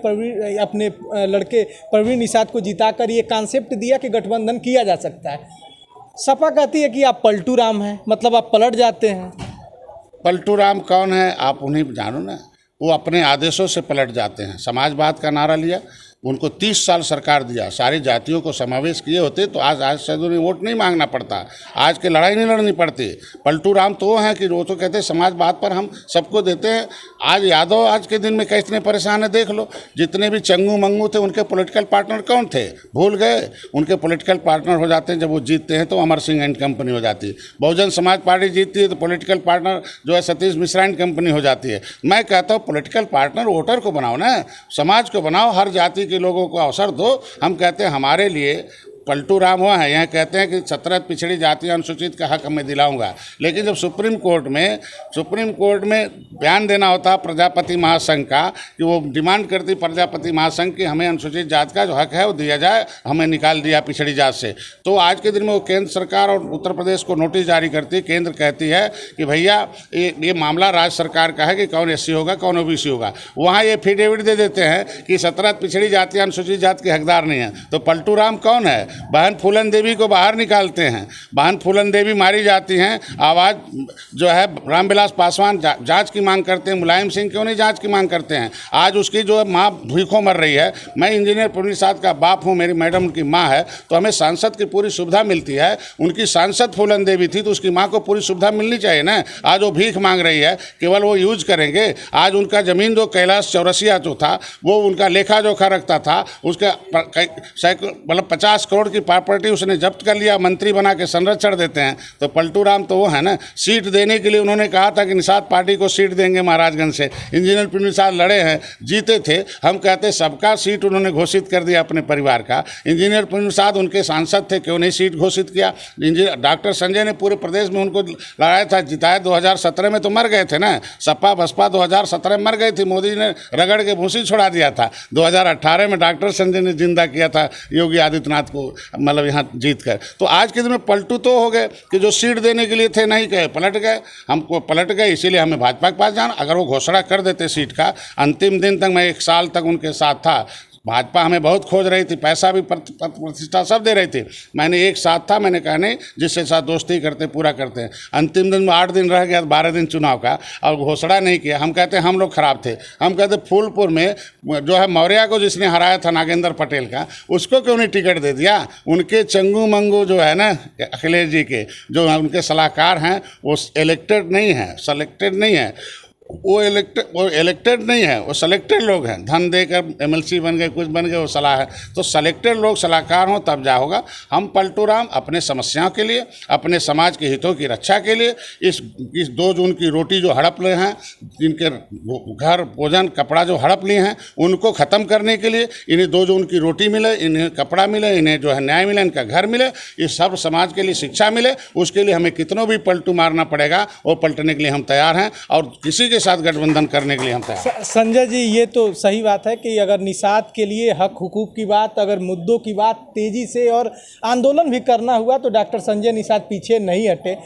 अपने लड़के प्रवीण निषाद को जिताकर ये कॉन्सेप्ट दिया कि गठबंधन किया जा सकता है। सपा कहती है कि आप पलटू राम हैं, मतलब आप पलट जाते हैं। पलटू राम कौन है आप उन्हें जानो ना, वो अपने आदेशों से पलट जाते हैं। समाजवाद का नारा लिया, उनको 30 साल सरकार दिया, सारी जातियों को समावेश किए होते तो आज शायद उन्हें वोट नहीं मांगना पड़ता, आज के लड़ाई नहीं लड़नी पड़ती। पलटू राम तो वो हैं कि वो तो कहते हैं समाजवाद पर हम सबको देते हैं। आज यादव आज के दिन में कितने परेशान है देख लो, जितने भी चंगू मंगू थे उनके पॉलिटिकल पार्टनर कौन थे भूल गए। उनके पॉलिटिकल पार्टनर हो जाते हैं जब वो जीतते हैं तो अमर सिंह एंड कंपनी हो जाती है। बहुजन समाज पार्टी जीतती है तो पॉलिटिकल पार्टनर जो है सतीश मिश्रा एंड कंपनी हो जाती है। मैं कहता हूँ पॉलिटिकल पार्टनर वोटर को बनाओ ना, समाज को बनाओ, हर जाति के लोगों को अवसर दो। हम कहते हैं हमारे लिए पलटू राम हुआ है, यहाँ कहते हैं कि 17 पिछड़ी जाति अनुसूचित का हक मैं दिलाऊंगा, लेकिन जब सुप्रीम कोर्ट में बयान देना होता प्रजापति महासंघ का कि वो डिमांड करती प्रजापति महासंघ कि हमें अनुसूचित जाति का जो हक है वो दिया जाए, हमें निकाल दिया पिछड़ी जात से, तो आज के दिन में वो केंद्र सरकार और उत्तर प्रदेश को नोटिस जारी करती है। केंद्र कहती है कि भैया ये मामला राज्य सरकार का है कि कौन SC होगा कौन OBC होगा। वहाँ ये एफिडेविट दे देते हैं कि 17 पिछड़ी जाति अनुसूचित जाति के हकदार नहीं है। तो पलटू राम कौन है? बहन फूलन देवी को बाहर निकालते हैं, बहन फूलन देवी मारी जाती हैं। आवाज़ जो है रामविलास पासवान जांच की मांग करते हैं, मुलायम सिंह क्यों नहीं जांच की मांग करते हैं? आज उसकी जो माँ भूखों मर रही है। मैं इंजीनियर प्रवीण निषाद का बाप हूँ, मेरी मैडम उनकी माँ है, तो हमें सांसद की पूरी सुविधा मिलती है। उनकी सांसद फूलन देवी थी तो उसकी माँ को पूरी सुविधा मिलनी चाहिए ना। आज वो भीख मांग रही है, केवल वो यूज करेंगे। आज उनका ज़मीन जो कैलाश चौरसिया जो था वो उनका लेखा जोखा रखता था, उसका मतलब 50 करोड़ की प्रॉपर्टी उसने जब्त कर लिया, मंत्री बना के संरक्षण देते हैं। तो पलटू राम तो वो है ना। सीट देने के लिए उन्होंने कहा था कि निषाद पार्टी को सीट देंगे महाराजगंज से, इंजीनियर प्रवीण निषाद लड़े हैं, जीते थे। हम कहते सबका सीट उन्होंने घोषित कर दिया अपने परिवार का। इंजीनियर प्रवीण निषाद उनके सांसद थे, क्यों नहीं सीट घोषित किया? डॉक्टर संजय ने पूरे प्रदेश में उनको लड़ाया था, जिताया। 2017 में तो मर गए थे ना, सपा बसपा 2017 में मर गई थी, मोदी ने रगड़ के भूसी छोड़ा दिया था। 2018 में डॉक्टर संजय ने जिंदा किया था योगी आदित्यनाथ को, मतलब यहाँ जीत कर। तो आज के दिन में पलटू तो हो गए कि जो सीट देने के लिए थे नहीं कहे, पलट गए। हमको पलट गए, इसीलिए हमें भाजपा के पास जाना। अगर वो घोषणा कर देते सीट का, अंतिम दिन तक मैं 1 साल तक उनके साथ था। भाजपा हमें बहुत खोज रही थी, पैसा भी प्रतिष्ठा सब दे रही थी। मैंने एक साथ था, मैंने कहा नहीं, जिसके साथ दोस्ती करते पूरा करते हैं। अंतिम दिन में 8 दिन रह गया, 12 दिन चुनाव का, और घोषणा नहीं किया। हम कहते हम लोग खराब थे। हम कहते फूलपुर में जो है मौर्या को जिसने हराया था नागेंद्र पटेल का, उसको क्यों नहीं टिकट दे दिया? उनके चंगू मंगू जो है ना अखिलेश जी के, जो उनके सलाहकार हैं, वो इलेक्टेड नहीं है, सेलेक्टेड नहीं है। वो इलेक्टेड नहीं है, वो सेलेक्टेड लोग हैं। धन देकर MLC बन गए, कुछ बन गए, वो सलाह है। तो सेलेक्टेड लोग सलाहकार हों तब जा होगा। हम पलटू राम अपने समस्याओं के लिए, अपने समाज के हितों की रक्षा के लिए इस 2 जून की रोटी जो हड़प लिए हैं, जिनके घर भोजन कपड़ा जो हड़प लिए हैं, उनको ख़त्म करने के लिए इन्हें 2 जून की रोटी मिले, इन्हें कपड़ा मिले, इन्हें जो है न्याय मिले, इनका घर मिले, इस सब समाज के लिए शिक्षा मिले। उसके लिए हमें कितनों भी पलटू मारना पड़ेगा, वो पलटने के लिए हम तैयार हैं, और किसी के साथ गठबंधन करने के लिए हम तैयार। संजय जी, ये तो सही बात है कि अगर निषाद के लिए हक हुकूक की बात, अगर मुद्दों की बात तेजी से और आंदोलन भी करना हुआ तो डॉक्टर संजय निषाद पीछे नहीं हटे।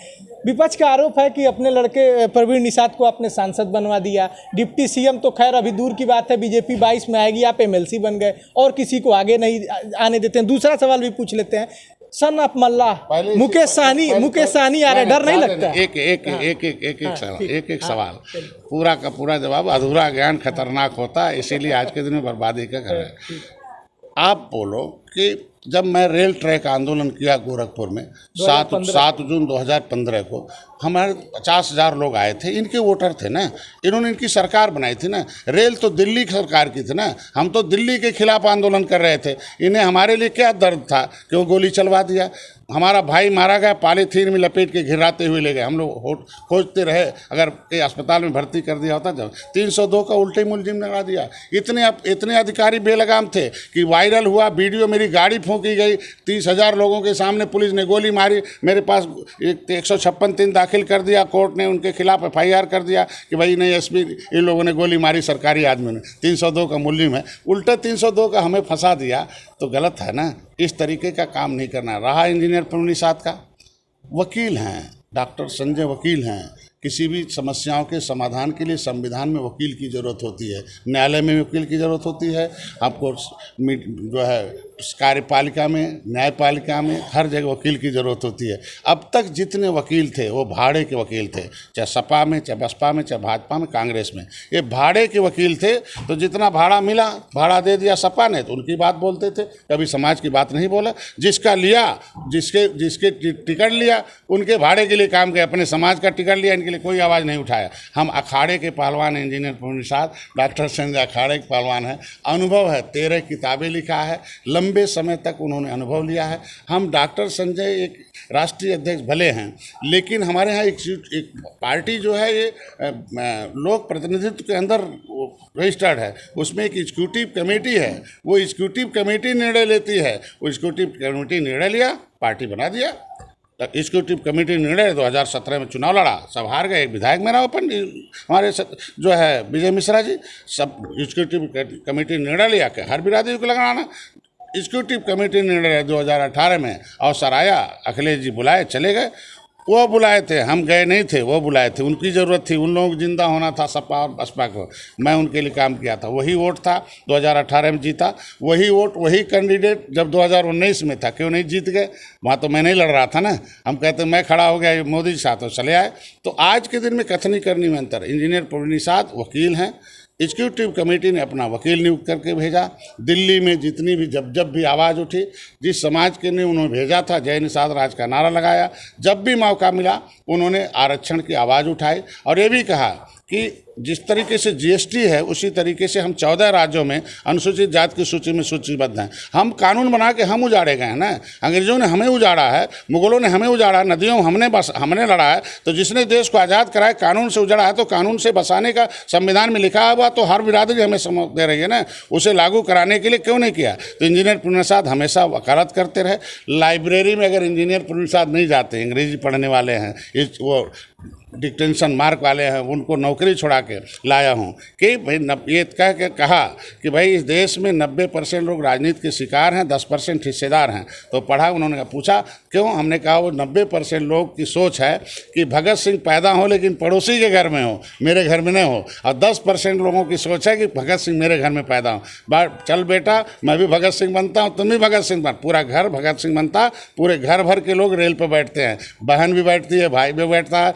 विपक्ष का आरोप है कि अपने लड़के प्रवीण निषाद को आपने सांसद बनवा दिया। डिप्टी सीएम तो खैर अभी दूर की बात है, बीजेपी 22 में आएगी, आप एमएलसी बन गए और किसी को आगे नहीं आने देते हैं। दूसरा सवाल भी पूछ लेते हैं, सन ऑफ मल्लाह मुकेश सहनी आ रहे, डर नहीं लगता? एक सवाल पूरा का पूरा जवाब, अधूरा ज्ञान खतरनाक होता है, इसीलिए आज के दिन में बर्बादी का घर है। आप बोलो कि जब मैं रेल ट्रैक आंदोलन किया गोरखपुर में 7 जून 2015 को, हमारे 50,000 लोग आए थे, इनके वोटर थे ना, इन्होंने इनकी सरकार बनाई थी ना। रेल तो दिल्ली सरकार की थी ना, हम तो दिल्ली के खिलाफ आंदोलन कर रहे थे। इन्हें हमारे लिए क्या दर्द था कि वो गोली चलवा दिया, हमारा भाई मारा गया, पॉलीथीन में लपेट के घिराते हुए ले गए, हम लोग खोजते रहे, अगर अस्पताल में भर्ती कर दिया होता जब 302 का उल्टे मुलजिम लगा दिया। इतने अधिकारी बेलगाम थे कि वायरल हुआ वीडियो, मेरी गाड़ी फूंकी गई, 30,000 लोगों के सामने पुलिस ने गोली मारी, मेरे पास 156(3) दाखिल कर दिया, कोर्ट ने उनके खिलाफ FIR कर दिया कि भाई नहीं एसपी इन लोगों ने गोली मारी सरकारी आदमी ने, 302 का मुलजिम है, उल्टा 302 का हमें फंसा दिया, तो गलत है ना। इस तरीके का काम नहीं करना। रहा इंजीनियर प्रवीण निषाद का, वकील हैं, डॉक्टर संजय वकील हैं, किसी भी समस्याओं के समाधान के लिए संविधान में वकील की ज़रूरत होती है, न्यायालय में वकील की ज़रूरत होती है, आपको जो है कार्यपालिका में, न्यायपालिका में, हर जगह वकील की ज़रूरत होती है। अब तक जितने वकील थे वो भाड़े के वकील थे, चाहे सपा में, चाहे बसपा में, चाहे भाजपा में, कांग्रेस में, ये भाड़े के वकील थे। तो जितना भाड़ा मिला, भाड़ा दे दिया सपा ने, तो उनकी बात बोलते थे, कभी समाज की बात नहीं बोला। जिसका लिया, जिसके टिकट लिया, उनके भाड़े के लिए काम किया, अपने समाज का टिकट लिया, इनके लिए कोई आवाज़ नहीं उठाया। हम अखाड़े के पहलवान हैं, इंजीनियर प्रवीण निषाद, डॉक्टर संजय अखाड़े के पहलवान हैं, अनुभव है, 13 किताबें लिखा है, लंबे समय तक उन्होंने अनुभव लिया है। हम डॉक्टर संजय एक राष्ट्रीय अध्यक्ष भले हैं, लेकिन हमारे यहाँ एक पार्टी जो है ये लोक प्रतिनिधित्व के अंदर रजिस्टर्ड है, उसमें एक एग्जीक्यूटिव कमेटी है, वो एग्जीक्यूटिव कमेटी निर्णय लेती है। वो एग्जीक्यूटिव कमेटी निर्णय लिया, पार्टी बना दिया। एग्जीक्यूटिव कमेटी निर्णय 2017 में चुनाव लड़ा, सब हार गए। एक विधायक मेरा ओपन हमारे जो है विजय मिश्रा जी, सब एग्जीक्यूटिव कमेटी निर्णय लिया कि हर बिरादरी को लगाना। एग्जीक्यूटिव कमेटी निर्णय 2018 में अवसर आया, अखिलेश जी बुलाए, चले गए। वो बुलाए थे, हम गए नहीं थे, वो बुलाए थे, उनकी ज़रूरत थी, उन लोगों को जिंदा होना था, सपा और बसपा को, मैं उनके लिए काम किया था। वही वोट था, 2018 में जीता, वही वोट, वही कैंडिडेट जब 2019 में था, क्यों नहीं जीत गए? वहाँ तो मैं नहीं लड़ रहा था ना, हम कहते मैं खड़ा हो गया मोदी के साथ, तो चले आए। तो आज के दिन में कथनी करनी में अंतर। इंजीनियर प्रवीण निषाद वकील हैं, एग्जीक्यूटिव कमेटी ने अपना वकील नियुक्त करके भेजा। दिल्ली में जितनी भी जब भी आवाज़ उठी, जिस समाज के ने उन्होंने भेजा था, जय निषाद राज का नारा लगाया। जब भी मौका मिला उन्होंने आरक्षण की आवाज़ उठाई और ये भी कहा कि जिस तरीके से GST है उसी तरीके से हम 14 राज्यों में अनुसूचित जाति की सूची में सूचीबद्ध हैं। हम कानून बना के हम उजाड़े गए हैं ना, अंग्रेजों ने हमें उजाड़ा है, मुगलों ने हमें उजाड़ा, नदियों हमने लड़ा है। तो जिसने देश को आज़ाद कराया कानून से उजाड़ा है, तो कानून से बसाने का संविधान में लिखा हुआ तो हर बिरादरी हमें समझ दे रही है ना, उसे लागू कराने के लिए क्यों नहीं किया? तो इंजीनियर प्रवीण निषाद हमेशा वकालत करते रहे। लाइब्रेरी में अगर इंजीनियर प्रवीण निषाद नहीं जाते, अंग्रेजी पढ़ने वाले हैं, वो डिटेंशन मार्क वाले हैं, उनको नौकरी छुड़ा के लाया हूँ कि भाई ये कह के कहा कि भाई इस देश में 90% लोग राजनीति के शिकार हैं, 10% हिस्सेदार हैं। तो पढ़ा, उन्होंने पूछा क्यों? हमने कहा वो 90% लोग की सोच है कि भगत सिंह पैदा हो लेकिन पड़ोसी के घर में हो, मेरे घर में नहीं हो, और 10% लोगों की सोच है कि भगत सिंह मेरे घर में पैदा हो। चल बेटा, मैं भी भगत सिंह बनता हूँ, तुम भी भगत सिंह बन। पूरा घर भगत सिंह बनता, पूरे घर भर के लोग रेल पर बैठते हैं, बहन भी बैठती है, भाई भी बैठता है,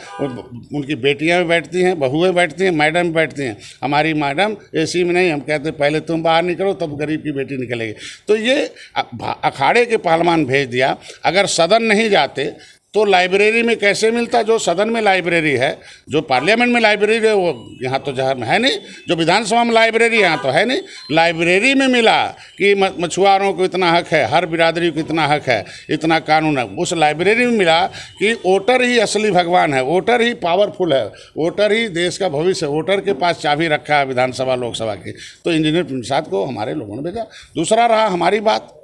उनकी बेटियां भी बैठती हैं, बहुएं बैठती हैं, मैडम भी बैठती हैं। हमारी मैडम AC में नहीं, हम कहते हैं पहले तुम बाहर निकलो तब गरीब की बेटी निकलेगी। तो ये अखाड़े के पहलवान भेज दिया। अगर सदन नहीं जाते तो लाइब्रेरी में कैसे मिलता? जो सदन में लाइब्रेरी है, जो पार्लियामेंट में लाइब्रेरी है, वो यहाँ तो जहर में है नहीं, जो विधानसभा में लाइब्रेरी यहाँ तो है नहीं। लाइब्रेरी में मिला कि मछुआरों को इतना हक है, हर बिरादरी को इतना हक है, इतना कानून है। उस लाइब्रेरी में मिला कि वोटर ही असली भगवान है, वोटर ही पावरफुल है, वोटर ही देश का भविष्य है, वोटर के पास चाबी रखा है विधानसभा लोकसभा की। तो इंजीनियर प्रवीण निषाद को हमारे लोगों ने भेजा। दूसरा रहा हमारी बात,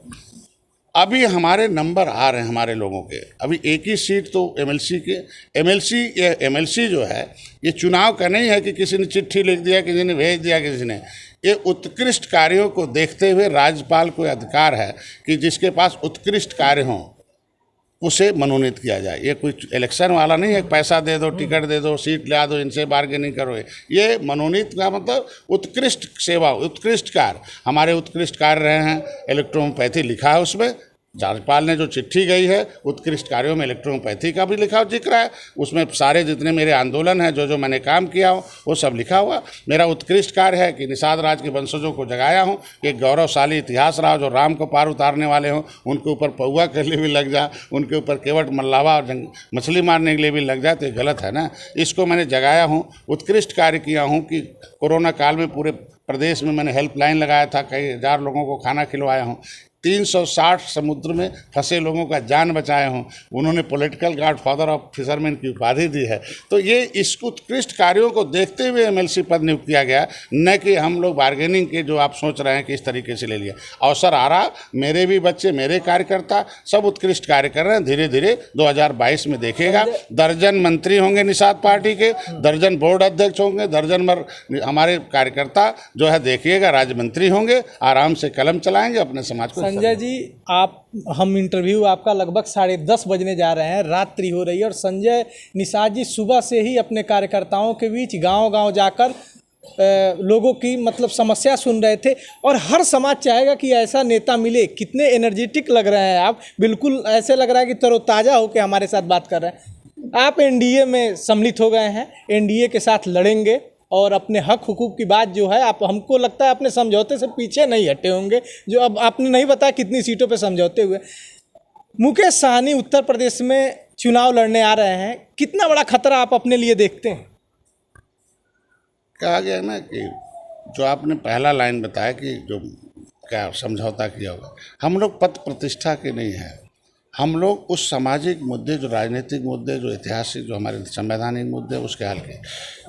अभी हमारे नंबर आ रहे हैं हमारे लोगों के, अभी एक ही सीट तो MLC के। MLC जो है ये चुनाव का नहीं है कि किसी ने चिट्ठी लिख दिया, किसी ने भेज दिया, किसी ने। ये उत्कृष्ट कार्यों को देखते हुए राज्यपाल को अधिकार है कि जिसके पास उत्कृष्ट कार्य हों, उसे मनोनीत किया जाए। ये कोई इलेक्शन वाला नहीं है, पैसा दे दो, टिकट दे दो, सीट ला दो, इनसे बार्गेनिंग करो। ये मनोनीत का मतलब उत्कृष्ट सेवा, उत्कृष्ट कार्य। हमारे उत्कृष्ट कार्य रहे हैं, इलेक्ट्रोपैथी लिखा है उसमें। राज्यपाल ने जो चिट्ठी गई है उत्कृष्ट कार्यों में इलेक्ट्रोपैथी का भी लिखा जिक्र है। उसमें सारे जितने मेरे आंदोलन हैं, जो जो मैंने काम किया हो, वो सब लिखा हुआ। मेरा उत्कृष्ट कार्य है कि निषाद राज के वंशजों को जगाया हूँ, एक गौरवशाली इतिहास रहा। जो राम को पार उतारने वाले हों उनके ऊपर पौआ के लिए भी लग जाए, उनके ऊपर केवट मल्लावा और मछली मारने के लिए भी लग जाए तो ये गलत है ना। इसको मैंने जगाया हूँ, उत्कृष्ट कार्य किया हूँ कि कोरोना काल में पूरे प्रदेश में मैंने हेल्पलाइन लगाया था, कई हज़ार लोगों को खाना खिलवाया हूँ। 360 समुद्र में फंसे लोगों का जान बचाए हों। उन्होंने political God father of fisherman की उपाधि दी है। तो ये इस उत्कृष्ट कार्यों को देखते हुए एमएलसी पद नियुक्त किया गया, न कि हम लोग बार्गेनिंग के जो आप सोच रहे हैं कि इस तरीके से ले लिया। अवसर आ रहा, मेरे भी बच्चे, मेरे कार्यकर्ता सब उत्कृष्ट कार्य कर रहे हैं। धीरे धीरे 2022 में देखेगा, दर्जन मंत्री होंगे निषाद पार्टी के, दर्जन बोर्ड अध्यक्ष होंगे, दर्जन भर हमारे कार्यकर्ता जो है देखिएगा राज्य मंत्री होंगे, आराम से कलम चलाएंगे, अपने समाज को। संजय जी, हम इंटरव्यू आपका लगभग 10:30 बजने जा रहे हैं, रात्रि हो रही है, और संजय निषाद जी सुबह से ही अपने कार्यकर्ताओं के बीच गांव-गांव जाकर लोगों की मतलब समस्या सुन रहे थे। और हर समाज चाहेगा कि ऐसा नेता मिले। कितने एनर्जेटिक लग रहे हैं आप, बिल्कुल ऐसे लग रहा है कि तरोताज़ा होकर हमारे साथ बात कर रहे हैं। आप एनडीए में सम्मिलित हो गए हैं, एनडीए के साथ लड़ेंगे और अपने हक हुकूक की बात जो है, आप, हमको लगता है अपने समझौते से पीछे नहीं हटे होंगे। जो अब आपने नहीं बताया कितनी सीटों पे समझौते हुए। मुकेश साहनी उत्तर प्रदेश में चुनाव लड़ने आ रहे हैं, कितना बड़ा खतरा आप अपने लिए देखते हैं? कहा गया ना कि जो आपने पहला लाइन बताया कि जो क्या समझौता किया होगा, हम लोग पद प्रतिष्ठा के नहीं हैं। हम लोग उस सामाजिक मुद्दे, जो राजनीतिक मुद्दे, जो ऐतिहासिक, जो हमारे संवैधानिक मुद्दे, उसके हल के।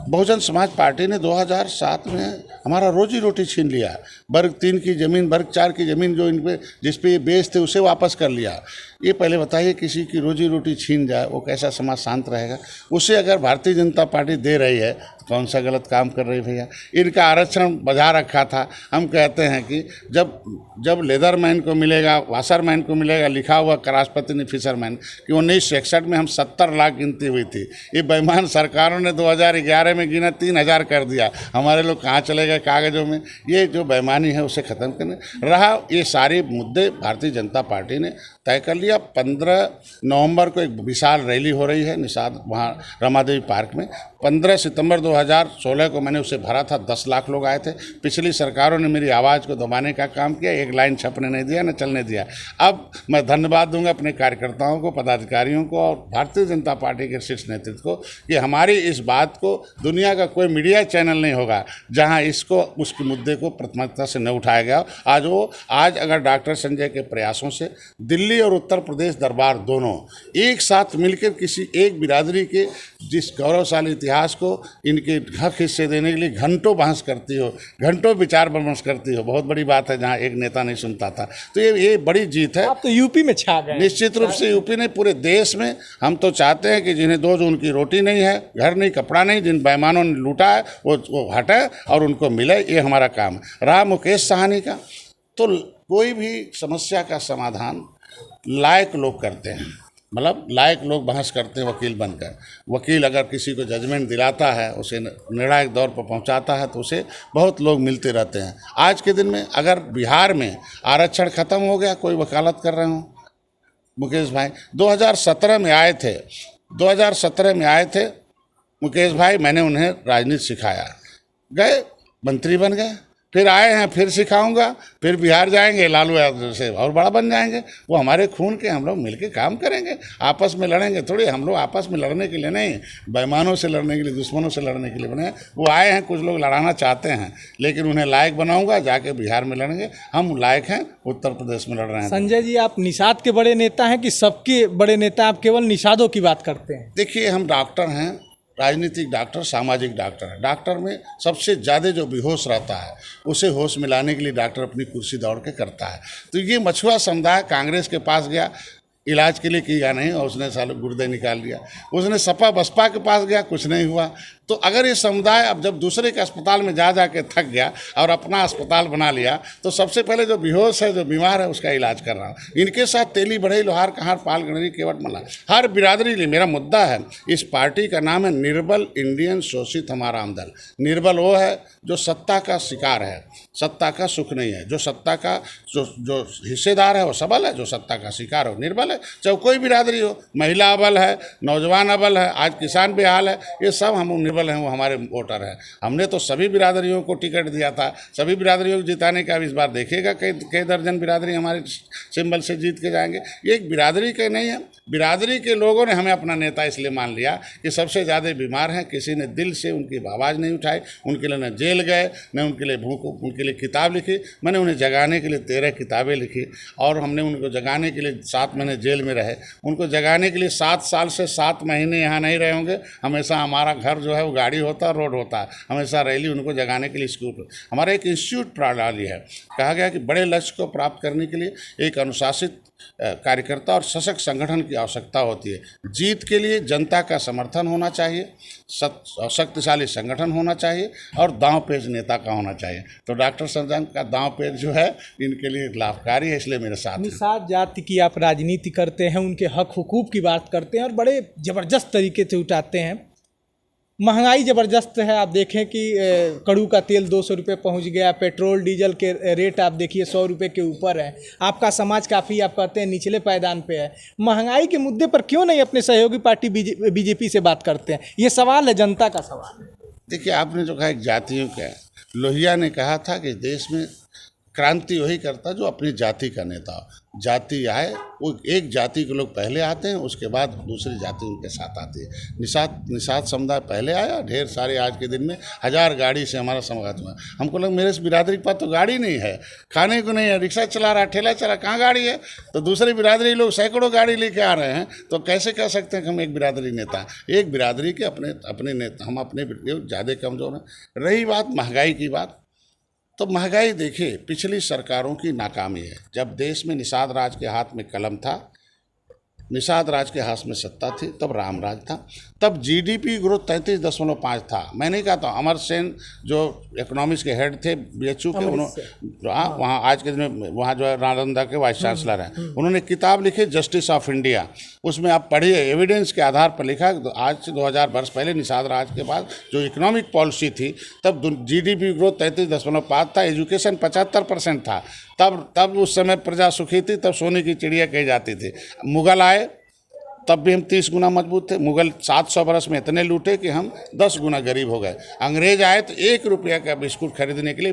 बहुजन समाज पार्टी ने 2007 में हमारा रोजी रोटी छीन लिया। वर्ग 3 की ज़मीन, वर्ग 4 की ज़मीन जो इन पे जिस पे ये बेच थे उसे वापस कर लिया। ये पहले बताइए, किसी की रोजी रोटी छीन जाए वो कैसा समाज शांत रहेगा? उसे अगर भारतीय जनता पार्टी दे रही है तो कौन सा गलत काम कर रही है भैया? इनका आरक्षण बजा रखा था। हम कहते हैं कि जब लेदरमैन को मिलेगा, वाशरमैन को मिलेगा लिखा हुआ राष्ट्रपति ने फिशरमैन कि 1961 में हम 70 लाख गिनती हुई थी। ये बेईमान सरकारों ने 2011 में गिना 3000 कर दिया। हमारे लोग कहाँ चले गए कागजों में? ये जो बेईमानी है उसे ख़त्म करने रहा। ये सारे मुद्दे भारतीय जनता पार्टी ने तय कर लिया। 15 नवंबर को एक विशाल रैली हो रही है निषाद, वहाँ रमादेवी पार्क में। 15 सितंबर 2016 को मैंने उसे भरा था, 10 लाख लोग आए थे। पिछली सरकारों ने मेरी आवाज़ को दबाने का काम किया, एक लाइन छपने नहीं दिया, न चलने दिया। अब मैं धन्यवाद दूंगा अपने कार्यकर्ताओं को, पदाधिकारियों को और भारतीय जनता पार्टी के शीर्ष नेतृत्व को कि हमारी इस बात को दुनिया का कोई मीडिया चैनल नहीं होगा जहाँ इसको, उसके मुद्दे को प्राथमिकता से न उठाया गया। आज अगर डॉक्टर संजय के प्रयासों से दिल्ली और उत्तर प्रदेश दरबार दोनों एक साथ मिलकर किसी एक बिरादरी के जिस गौरवशाली इतिहास को इनके हक हिस्से देने के लिए घंटों बहस करती हो, घंटों विचार विमर्श करती हो, बहुत बड़ी बात है जहाँ एक नेता नहीं सुनता था। तो ये बड़ी जीत है। आप तो यूपी में छा गए। निश्चित रूप से यूपी ने, पूरे देश में। हम तो चाहते हैं कि जिन्हें 2 जून की रोटी नहीं है, घर नहीं, कपड़ा नहीं, जिन बेईमानों ने लूटा है वो हटे और उनको मिले। ये हमारा काम है। रहा मुकेश साहनी का, तो कोई भी समस्या का समाधान लायक लोग करते हैं, मतलब लायक लोग बहस करते हैं वकील बनकर। वकील अगर किसी को जजमेंट दिलाता है, उसे निर्णायक दौर पर पहुंचाता है, तो उसे बहुत लोग मिलते रहते हैं। आज के दिन में अगर बिहार में आरक्षण ख़त्म हो गया, कोई वकालत कर रहे हो, मुकेश भाई 2017 में आए थे, 2017 में आए थे मुकेश भाई, मैंने उन्हें राजनीति सिखाया, गए मंत्री बन गए, फिर आए हैं, फिर सिखाऊंगा, फिर बिहार जाएंगे, लालू यादव से और बड़ा बन जाएंगे। वो हमारे खून के, हम लोग मिलके काम करेंगे, आपस में लड़ेंगे थोड़ी। हम लोग आपस में लड़ने के लिए नहीं, बेईमानों से लड़ने के लिए, दुश्मनों से लड़ने के लिए बने। वो आए हैं, कुछ लोग लड़ाना चाहते हैं, लेकिन उन्हें लायक बनाऊंगा, जाके बिहार में लड़ेंगे। हम लायक हैं, उत्तर प्रदेश में लड़ रहे हैं। संजय जी, आप निषाद के बड़े नेता हैं कि सबके बड़े नेता? आप केवल निषादों की बात करते हैं? देखिए, हम डॉक्टर हैं, राजनीतिक डॉक्टर, सामाजिक डॉक्टर है। डॉक्टर में सबसे ज़्यादा जो बेहोश रहता है उसे होश में लाने के लिए डॉक्टर अपनी कुर्सी दौड़ के करता है। तो ये मछुआ समुदाय कांग्रेस के पास गया, इलाज के लिए किया नहीं और उसने सालों गुर्दे निकाल दिया। उसने सपा बसपा के पास गया, कुछ नहीं हुआ। तो अगर ये समुदाय अब जब दूसरे के अस्पताल में जा के थक गया और अपना अस्पताल बना लिया, तो सबसे पहले जो बेहोश है, जो बीमार है, उसका इलाज कर रहा हूँ। इनके साथ तेली बढ़ई लोहार कहार पाल गणरी केवट मल्ला, हर बिरादरी लिए मेरा मुद्दा है। इस पार्टी का नाम है निर्बल इंडियन शोषित हमारा आमदल। निर्बल वो है जो सत्ता का शिकार है, सत्ता का सुख नहीं है। जो सत्ता का जो हिस्सेदार है वो सबल है, जो सत्ता का शिकार हो निर्बल है। चाहे कोई बिरादरी हो, महिला अबल है, नौजवान अबल है, आज किसान बेहाल है, ये सब हम निर्बल हैं, वो हमारे वोटर हैं। हमने तो सभी बिरादरियों को टिकट दिया था, सभी बिरादरियों को जिताने का। इस बार देखिएगा कई दर्जन बिरादरी हमारे सिंबल से जीत के जाएंगे। ये एक बिरादरी के नहीं है, बिरादरी के लोगों ने हमें अपना नेता इसलिए मान लिया कि सबसे ज़्यादा बीमार हैं, किसी ने दिल से उनकी आवाज़ नहीं उठाई, उनके लिए न जेल गए, न उनके लिए उनके लिए किताब लिखी। मैंने उन्हें जगाने के लिए 13 किताबें लिखी और हमने उनको जगाने के लिए 7 महीने जेल में रहे। उनको जगाने के लिए 7 साल से 7 महीने यहाँ नहीं रहे होंगे। हमेशा हमारा घर जो है वो गाड़ी होता है, रोड होता है, हमेशा रैली उनको जगाने के लिए स्कूल। हमारा एक इंस्टीट्यूट प्रणाली है। कहा गया कि बड़े लक्ष्य को प्राप्त करने के लिए एक अनुशासित कार्यकर्ता और सशक्त संगठन की आवश्यकता होती है। जीत के लिए जनता का समर्थन होना चाहिए, शक्तिशाली संगठन होना चाहिए और दांव पेच नेता का होना चाहिए। तो डॉक्टर संजय का दांव पेच जो है इनके लिए लाभकारी है, इसलिए मेरे साथ निषाद जाति की आप राजनीति करते हैं, उनके हक हुकूक की बात करते हैं और बड़े ज़बरदस्त तरीके से उठाते हैं। महंगाई ज़बरदस्त है। आप देखें कि कड़ू का तेल 200 रुपये पहुँच गया, पेट्रोल डीजल के रेट आप देखिए 100 रुपये के ऊपर है। आपका समाज काफ़ी आप कहते हैं निचले पायदान पे है। महंगाई के मुद्दे पर क्यों नहीं अपने सहयोगी पार्टी बीजेपी से बात करते हैं? ये सवाल है, जनता का सवाल है। देखिए, आपने जो कहा एक जातियों का, लोहिया ने कहा था कि देश में क्रांति वही करता जो अपनी जाति का नेता हो। जाति आए, वो एक जाति के लोग पहले आते हैं, उसके बाद दूसरी जाति उनके साथ आती है। निषाद समुदाय पहले आया, ढेर सारे आज के दिन में 1000 गाड़ी से हमारा समागम हुआ। हमको लगा मेरे बिरादरी के पास तो गाड़ी नहीं है, खाने को नहीं है, रिक्शा चला रहा, ठेला चला, कहाँ गाड़ी है? तो दूसरी बिरादरी लोग सैकड़ों गाड़ी लेके आ रहे हैं, तो कैसे कह सकते हैं कि हम एक बिरादरी नेता? एक बिरादरी के अपने नेता, हम अपने ज़्यादा कमज़ोर हैं। रही बात महंगाई की बात, तो महंगाई देखिए पिछली सरकारों की नाकामी है। जब देश में निषाद राज के हाथ में कलम था, निषाद राज के हाथ में सत्ता थी, तब राम राज था, तब जीडीपी ग्रोथ 33.5 था। मैं नहीं कहता, अमर सेन जो इकोनॉमिक्स के हेड थे बीएचयू के, उन्होंने वहाँ आज के दिन में वहाँ जो है नालंदा के वाइस चांसलर हैं, उन्होंने किताब लिखी जस्टिस ऑफ इंडिया। उसमें आप पढ़िए, एविडेंस के आधार पर लिखा। आज से 2000 वर्ष पहले निषाद राज के बाद जो इकोनॉमिक पॉलिसी थी, तब जीडीपी ग्रोथ 33.5 था, एजुकेशन 75% था। तब उस समय प्रजा सुखी थी, तब सोने की चिड़िया कही जाती थी। मुगल आए तब भी हम 30 गुना मजबूत थे। मुगल 700 बरस में इतने लूटे कि हम 10 गुना गरीब हो गए। अंग्रेज आए तो $1 का बिस्कुट खरीदने के लिए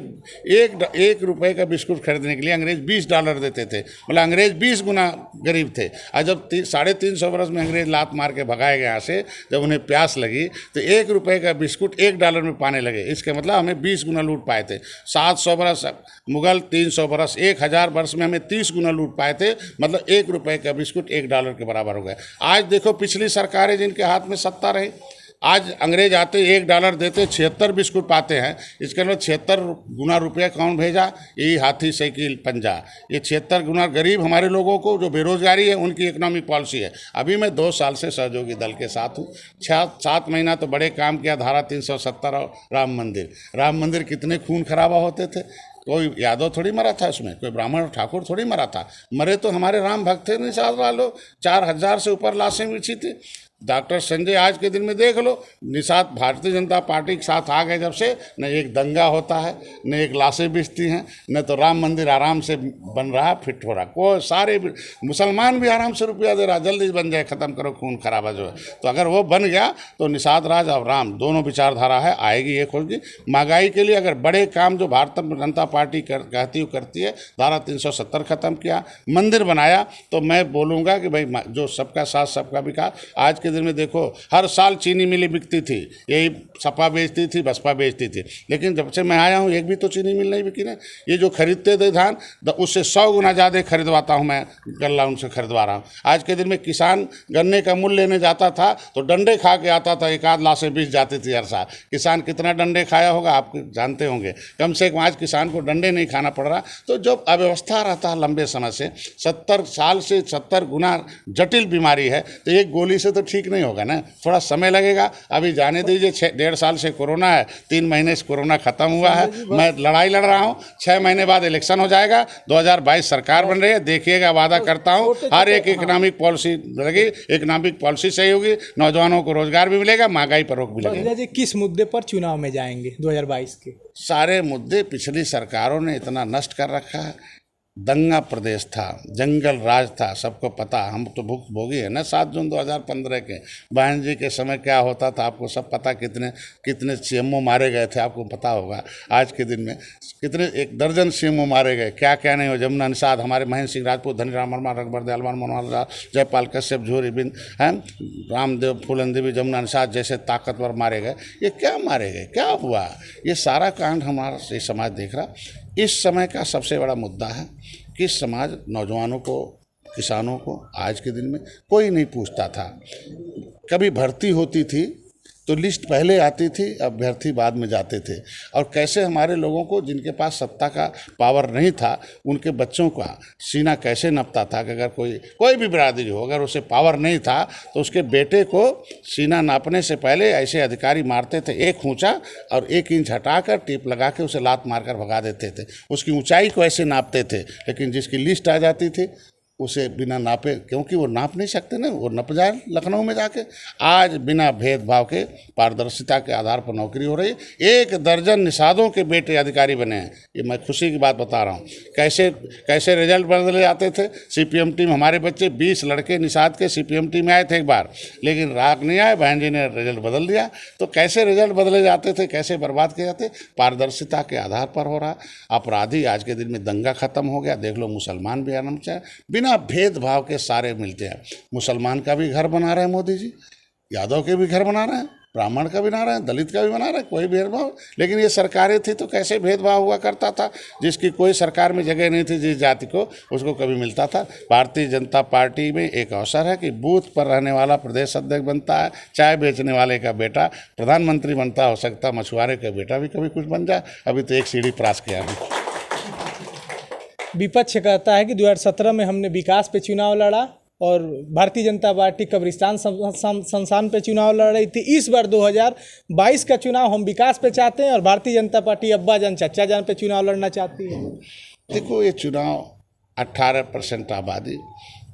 $1 का बिस्कुट खरीदने के लिए अंग्रेज $20 देते थे। मतलब अंग्रेज 20 गुना गरीब थे। और जब 350 बरस में अंग्रेज लात मार के भगाए गए यहाँ से, जब उन्हें प्यास लगी तो $1 का बिस्कुट $1 में पाने लगे। इसके मतलब हमें 20 गुना लूट पाए थे। 700 बरस मुगल, 300 बरस, 1000 वर्ष में हमें 30 गुना लूट पाए थे। मतलब $1 का बिस्कुट $1 के बराबर हो गए। आज देखो पिछली सरकारें जिनके हाथ में सत्ता रही, आज अंग्रेज आते $1 देते 76 बिस्कुट पाते हैं। इसके अंदर 76 गुना रुपया कौन भेजा? यही हाथी साइकिल पंजा। ये 76 गुना गरीब हमारे लोगों को जो बेरोजगारी है उनकी इकोनॉमिक पॉलिसी है। अभी मैं 2 साल से सहयोगी दल के साथ हूँ। 7 महीना तो बड़े काम किया। धारा 370 और राम मंदिर कितने खून खराबा होते थे। कोई यादव थोड़ी मरा था उसमें, कोई ब्राह्मण ठाकुर थोड़ी मरा था। मरे तो हमारे राम भक्त थे निषाद वालों। 4000 से ऊपर लाशें बिछी थी। डॉक्टर संजय आज के दिन में देख लो, निषाद भारतीय जनता पार्टी के साथ आ गए जब से, न एक दंगा होता है, न एक लाशें बिछती हैं, न तो राम मंदिर आराम से बन रहा है, फिट हो रहा। कोई सारे मुसलमान भी आराम से रुपया दे रहा, जल्दी बन जाए, ख़त्म करो खून खराबा जो है। तो अगर वो बन गया तो निषाद राज और राम दोनों विचारधारा है, आएगी एक होगी। महंगाई के लिए अगर बड़े काम जो भारतीय जनता पार्टी कहती करती है, धारा 370 ख़त्म किया, मंदिर बनाया, तो मैं बोलूँगा कि भाई जो सबका साथ सबका विकास। आज के दिन में देखो, हर साल चीनी मिली बिकती थी, यही सपा बेचती थी, बसपा बेचती थी। लेकिन जब से मैं आया हूँ एक भी तो चीनी मिल नहीं बिकी ना। ये जो खरीदते थे धान, उससे 100 गुना ज़्यादा खरीदवाता हूँ मैं, गल्ला उनसे खरीदवा रहा हूँ। आज के दिन में किसान गन्ने का मूल्य लेने जाता था तो डंडे खा के आता था, 1 आध लाशें बीच जाती थी हर साल। किसान कितना डंडे खाया होगा आप जानते होंगे। कम से कम आज किसान को डंडे नहीं खाना पड़ रहा। तो जब अव्यवस्था रहता है लंबे समय से, 70 साल से 70 गुना जटिल बीमारी है, तो एक गोली से तो ठीक नहीं होगा ना, थोड़ा समय लगेगा। अभी जाने दीजिए, 1.5 साल से कोरोना है, 3 महीने से कोरोना खत्म हुआ है। मैं लड़ाई लड़ रहा हूँ, 6 महीने बाद इलेक्शन हो जाएगा, 2022 सरकार बन रही है। देखिएगा, वादा करता हूँ हर एक इकोनॉमिक पॉलिसी लगी, इकोनॉमिक पॉलिसी सही होगी, नौजवानों को रोजगार भी मिलेगा, महंगाई पर रोक भी लगेगी। बघेला जी, किस मुद्दे पर चुनाव में जाएंगे 2022 के? सारे मुद्दे पिछली सरकारों ने इतना नष्ट कर रखा है। दंगा प्रदेश था, जंगल राज था, सबको पता। हम तो भुक्त भोगी है ना। 7 जून 2015 के बहन जी के समय क्या होता था आपको सब पता। कितने कितने सीएमओ मारे गए थे आपको पता होगा। आज के दिन में कितने 1 दर्जन सीएमओ मारे गए, क्या क्या नहीं हो। जमुना निषाद, हमारे महेंद्र सिंह राजपूत, धनीराम वर्मा, रघुबर दयाल मनोहर लाल, जयपाल कश्यप, झूरी बिंद हैं, रामदेव फूलन देवी, जमुना निषाद जैसे ताकतवर मारे गए। ये क्या मारे गए, क्या हुआ? ये सारा कांड हमारा ये समाज देख रहा। इस समय का सबसे बड़ा मुद्दा है कि समाज नौजवानों को, किसानों को आज के दिन में कोई नहीं पूछता था। कभी भर्ती होती थी तो लिस्ट पहले आती थी, अभ्यर्थी बाद में जाते थे। और कैसे हमारे लोगों को, जिनके पास सत्ता का पावर नहीं था, उनके बच्चों का सीना कैसे नपता था कि अगर कोई भी बिरादरी हो, अगर उसे पावर नहीं था तो उसके बेटे को सीना नापने से पहले ऐसे अधिकारी मारते थे, 1 ऊंचा और 1 इंच हटाकर टीप लगा के उसे लात मारकर भगा देते थे। उसकी ऊंचाई को ऐसे नापते थे, लेकिन जिसकी लिस्ट आ जाती थी उसे बिना नापे, क्योंकि वो नाप नहीं सकते ना, वो नप जाए लखनऊ में जाके। आज बिना भेदभाव के पारदर्शिता के आधार पर नौकरी हो रही है। 1 दर्जन निषादों के बेटे अधिकारी बने हैं। ये मैं खुशी की बात बता रहा हूँ। कैसे रिजल्ट बदले जाते थे। सीपीएम टीम, हमारे बच्चे 20 लड़के निषाद के सीपीएम टीम में आए थे एक बार, लेकिन राग नहीं आए, बहन जी ने रिजल्ट बदल दिया। तो कैसे रिजल्ट बदले जाते थे, कैसे बर्बाद किए जाते, पारदर्शिता के आधार पर हो रहा। अपराधी आज के दिन में, दंगा खत्म हो गया। देख लो, मुसलमान भी आराम चाहे, बिना भेदभाव के सारे मिलते हैं। मुसलमान का भी घर बना रहे हैं मोदी जी, यादव के भी घर बना रहे हैं, ब्राह्मण का भी बना रहे हैं, दलित का भी बना रहे हैं, कोई भेदभाव। लेकिन ये सरकारें थी तो कैसे भेदभाव हुआ करता था। जिसकी कोई सरकार में जगह नहीं थी, जिस जाति को, उसको कभी मिलता था। भारतीय जनता पार्टी में एक अवसर है कि बूथ पर रहने वाला प्रदेश अध्यक्ष बनता है, चाय बेचने वाले का बेटा प्रधानमंत्री बनता, हो सकता मछुआरे का बेटा भी कभी कुछ बन जाए। अभी तो 1 सीढ़ी क्रॉस किया है। विपक्ष कहता है कि 2017 में हमने विकास पे चुनाव लड़ा और भारतीय जनता पार्टी कब्रिस्तान शमशान पे चुनाव लड़ रही थी। इस बार 2022 का चुनाव हम विकास पे चाहते हैं और भारतीय जनता पार्टी अब्बा जान चचा जान पे चुनाव लड़ना चाहती है। देखो, ये चुनाव 18% आबादी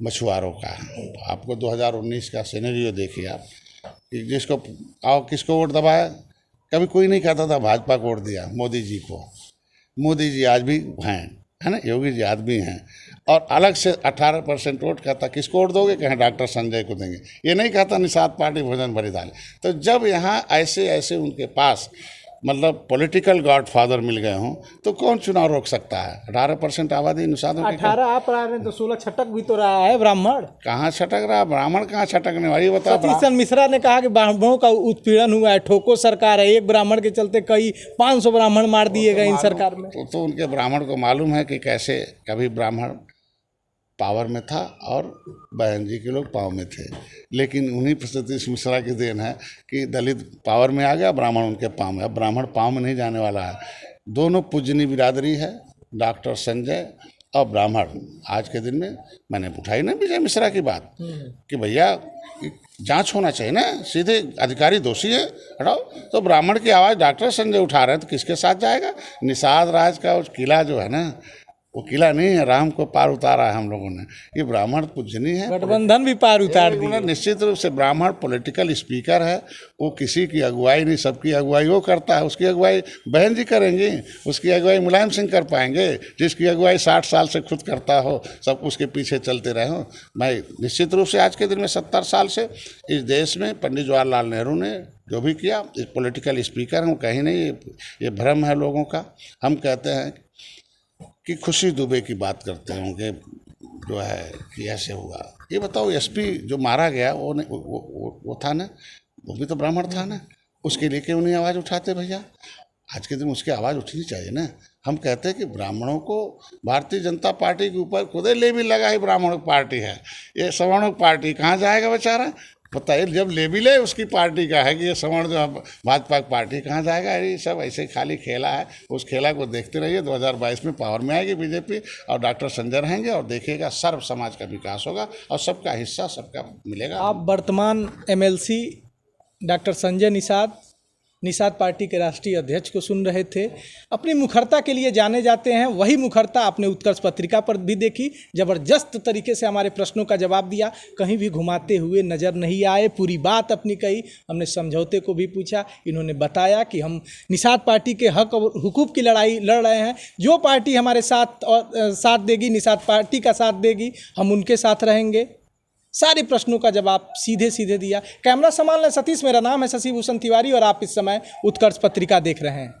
मछुआरों का है। आपको 2019 का सिनेरियो देखिए आप, कि जिसको आओ किसको वोट दबाया। कभी कोई नहीं कहता था भाजपा को वोट दिया, मोदी जी को। मोदी जी आज भी हैं, है ना, योगी जी आदमी हैं। और अलग से 18% वोट कहता, किसको वोट दोगे, कहें डॉक्टर संजय को देंगे। ये नहीं कहता निषाद पार्टी भोजन भरी दाल। तो जब यहाँ ऐसे उनके पास मतलब पॉलिटिकल गॉडफादर मिल गए हों तो कौन चुनाव रोक सकता है। 18% आबादी निषादों की 18 आप रहा है तो 16 छटक भी तो रहा है ब्राह्मण। कहाँ छटक रहा, ब्राह्मण कहाँ छटकने वाली बता। सतीश मिश्रा ने कहा कि ब्राह्मणों का उत्पीड़न हुआ है, ठोको सरकार है, 1 ब्राह्मण के चलते कई 500 ब्राह्मण मार दिए गए इन सरकार में। तो उनके ब्राह्मण को मालूम है कि कैसे कभी ब्राह्मण पावर में था और बहन जी के लोग पाव में थे। लेकिन उन्हीं सतीश मिश्रा की देन है कि दलित पावर में आ गया, ब्राह्मण उनके पाव में। अब ब्राह्मण पाव में नहीं जाने वाला है। दोनों पूजनी बिरादरी है, डॉक्टर संजय और ब्राह्मण। आज के दिन में मैंने उठाई ना विजय मिश्रा की बात कि भैया जांच होना चाहिए ना, सीधे अधिकारी दोषी है, हटाओ। तो ब्राह्मण की आवाज़ डॉक्टर संजय उठा रहे हैं तो किसके साथ जाएगा। निषाद राज का उस किला जो है ना, वो किला नहीं है, राम को पार उतारा है हम लोगों ने। ये ब्राह्मण पूजनी है, गठबंधन भी पार उतार दी। निश्चित रूप से ब्राह्मण पॉलिटिकल स्पीकर है। वो किसी की अगुवाई नहीं, सबकी अगुवाई वो करता है। उसकी अगुवाई बहन जी करेंगी, उसकी अगुवाई मुलायम सिंह कर पाएंगे, जिसकी अगुवाई 60 साल से खुद करता हो, सब उसके पीछे चलते रहे हो। मैं निश्चित रूप से आज के दिन में 70 साल से इस देश में पंडित जवाहरलाल नेहरू ने जो भी किया, इस पॉलिटिकल स्पीकर हूँ कहीं नहीं, ये भ्रम है लोगों का। हम कहते हैं कि खुशी दुबे की बात करते होंगे जो है कि ऐसे हुआ। ये बताओ, एसपी जो मारा गया वो था ना, वो भी तो ब्राह्मण था ना, उसके लिए क्यों नहीं आवाज़ उठाते भैया। आज के दिन उसकी आवाज़ उठनी चाहिए ना। हम कहते हैं कि ब्राह्मणों को भारतीय जनता पार्टी के ऊपर खुदे लेबल लगा ही ब्राह्मणों पार्टी है, ये सवर्णों पार्टी कहाँ जाएगा बेचारा। बताइए, जब लेबिल है उसकी पार्टी का है कि ये सवर्ण जो भाजपा की पार्टी कहाँ जाएगा, ये सब ऐसे खाली खेला है। उस खेला को देखते रहिए, 2022 में पावर में आएगी बीजेपी और डॉक्टर संजय रहेंगे और देखिएगा सर्व समाज का विकास होगा और सबका हिस्सा सबका मिलेगा। आप वर्तमान MLC doctor Sanjay Nishad party के राष्ट्रीय अध्यक्ष को सुन रहे थे। अपनी मुखरता के लिए जाने जाते हैं, वही मुखरता आपने उत्कर्ष पत्रिका पर भी देखी। ज़बरदस्त तरीके से हमारे प्रश्नों का जवाब दिया, कहीं भी घुमाते हुए नज़र नहीं आए, पूरी बात अपनी कही। हमने समझौते को भी पूछा, इन्होंने बताया कि हम निषाद पार्टी के हक और हुकूक की लड़ाई लड़ रहे हैं। जो पार्टी हमारे साथ देगी, निषाद पार्टी का साथ देगी, हम उनके साथ रहेंगे। सारे प्रश्नों का जवाब सीधे सीधे दिया। कैमरा संभालने सतीश, मेरा नाम है शशि भूषण तिवारी और आप इस समय उत्कर्ष पत्रिका देख रहे हैं।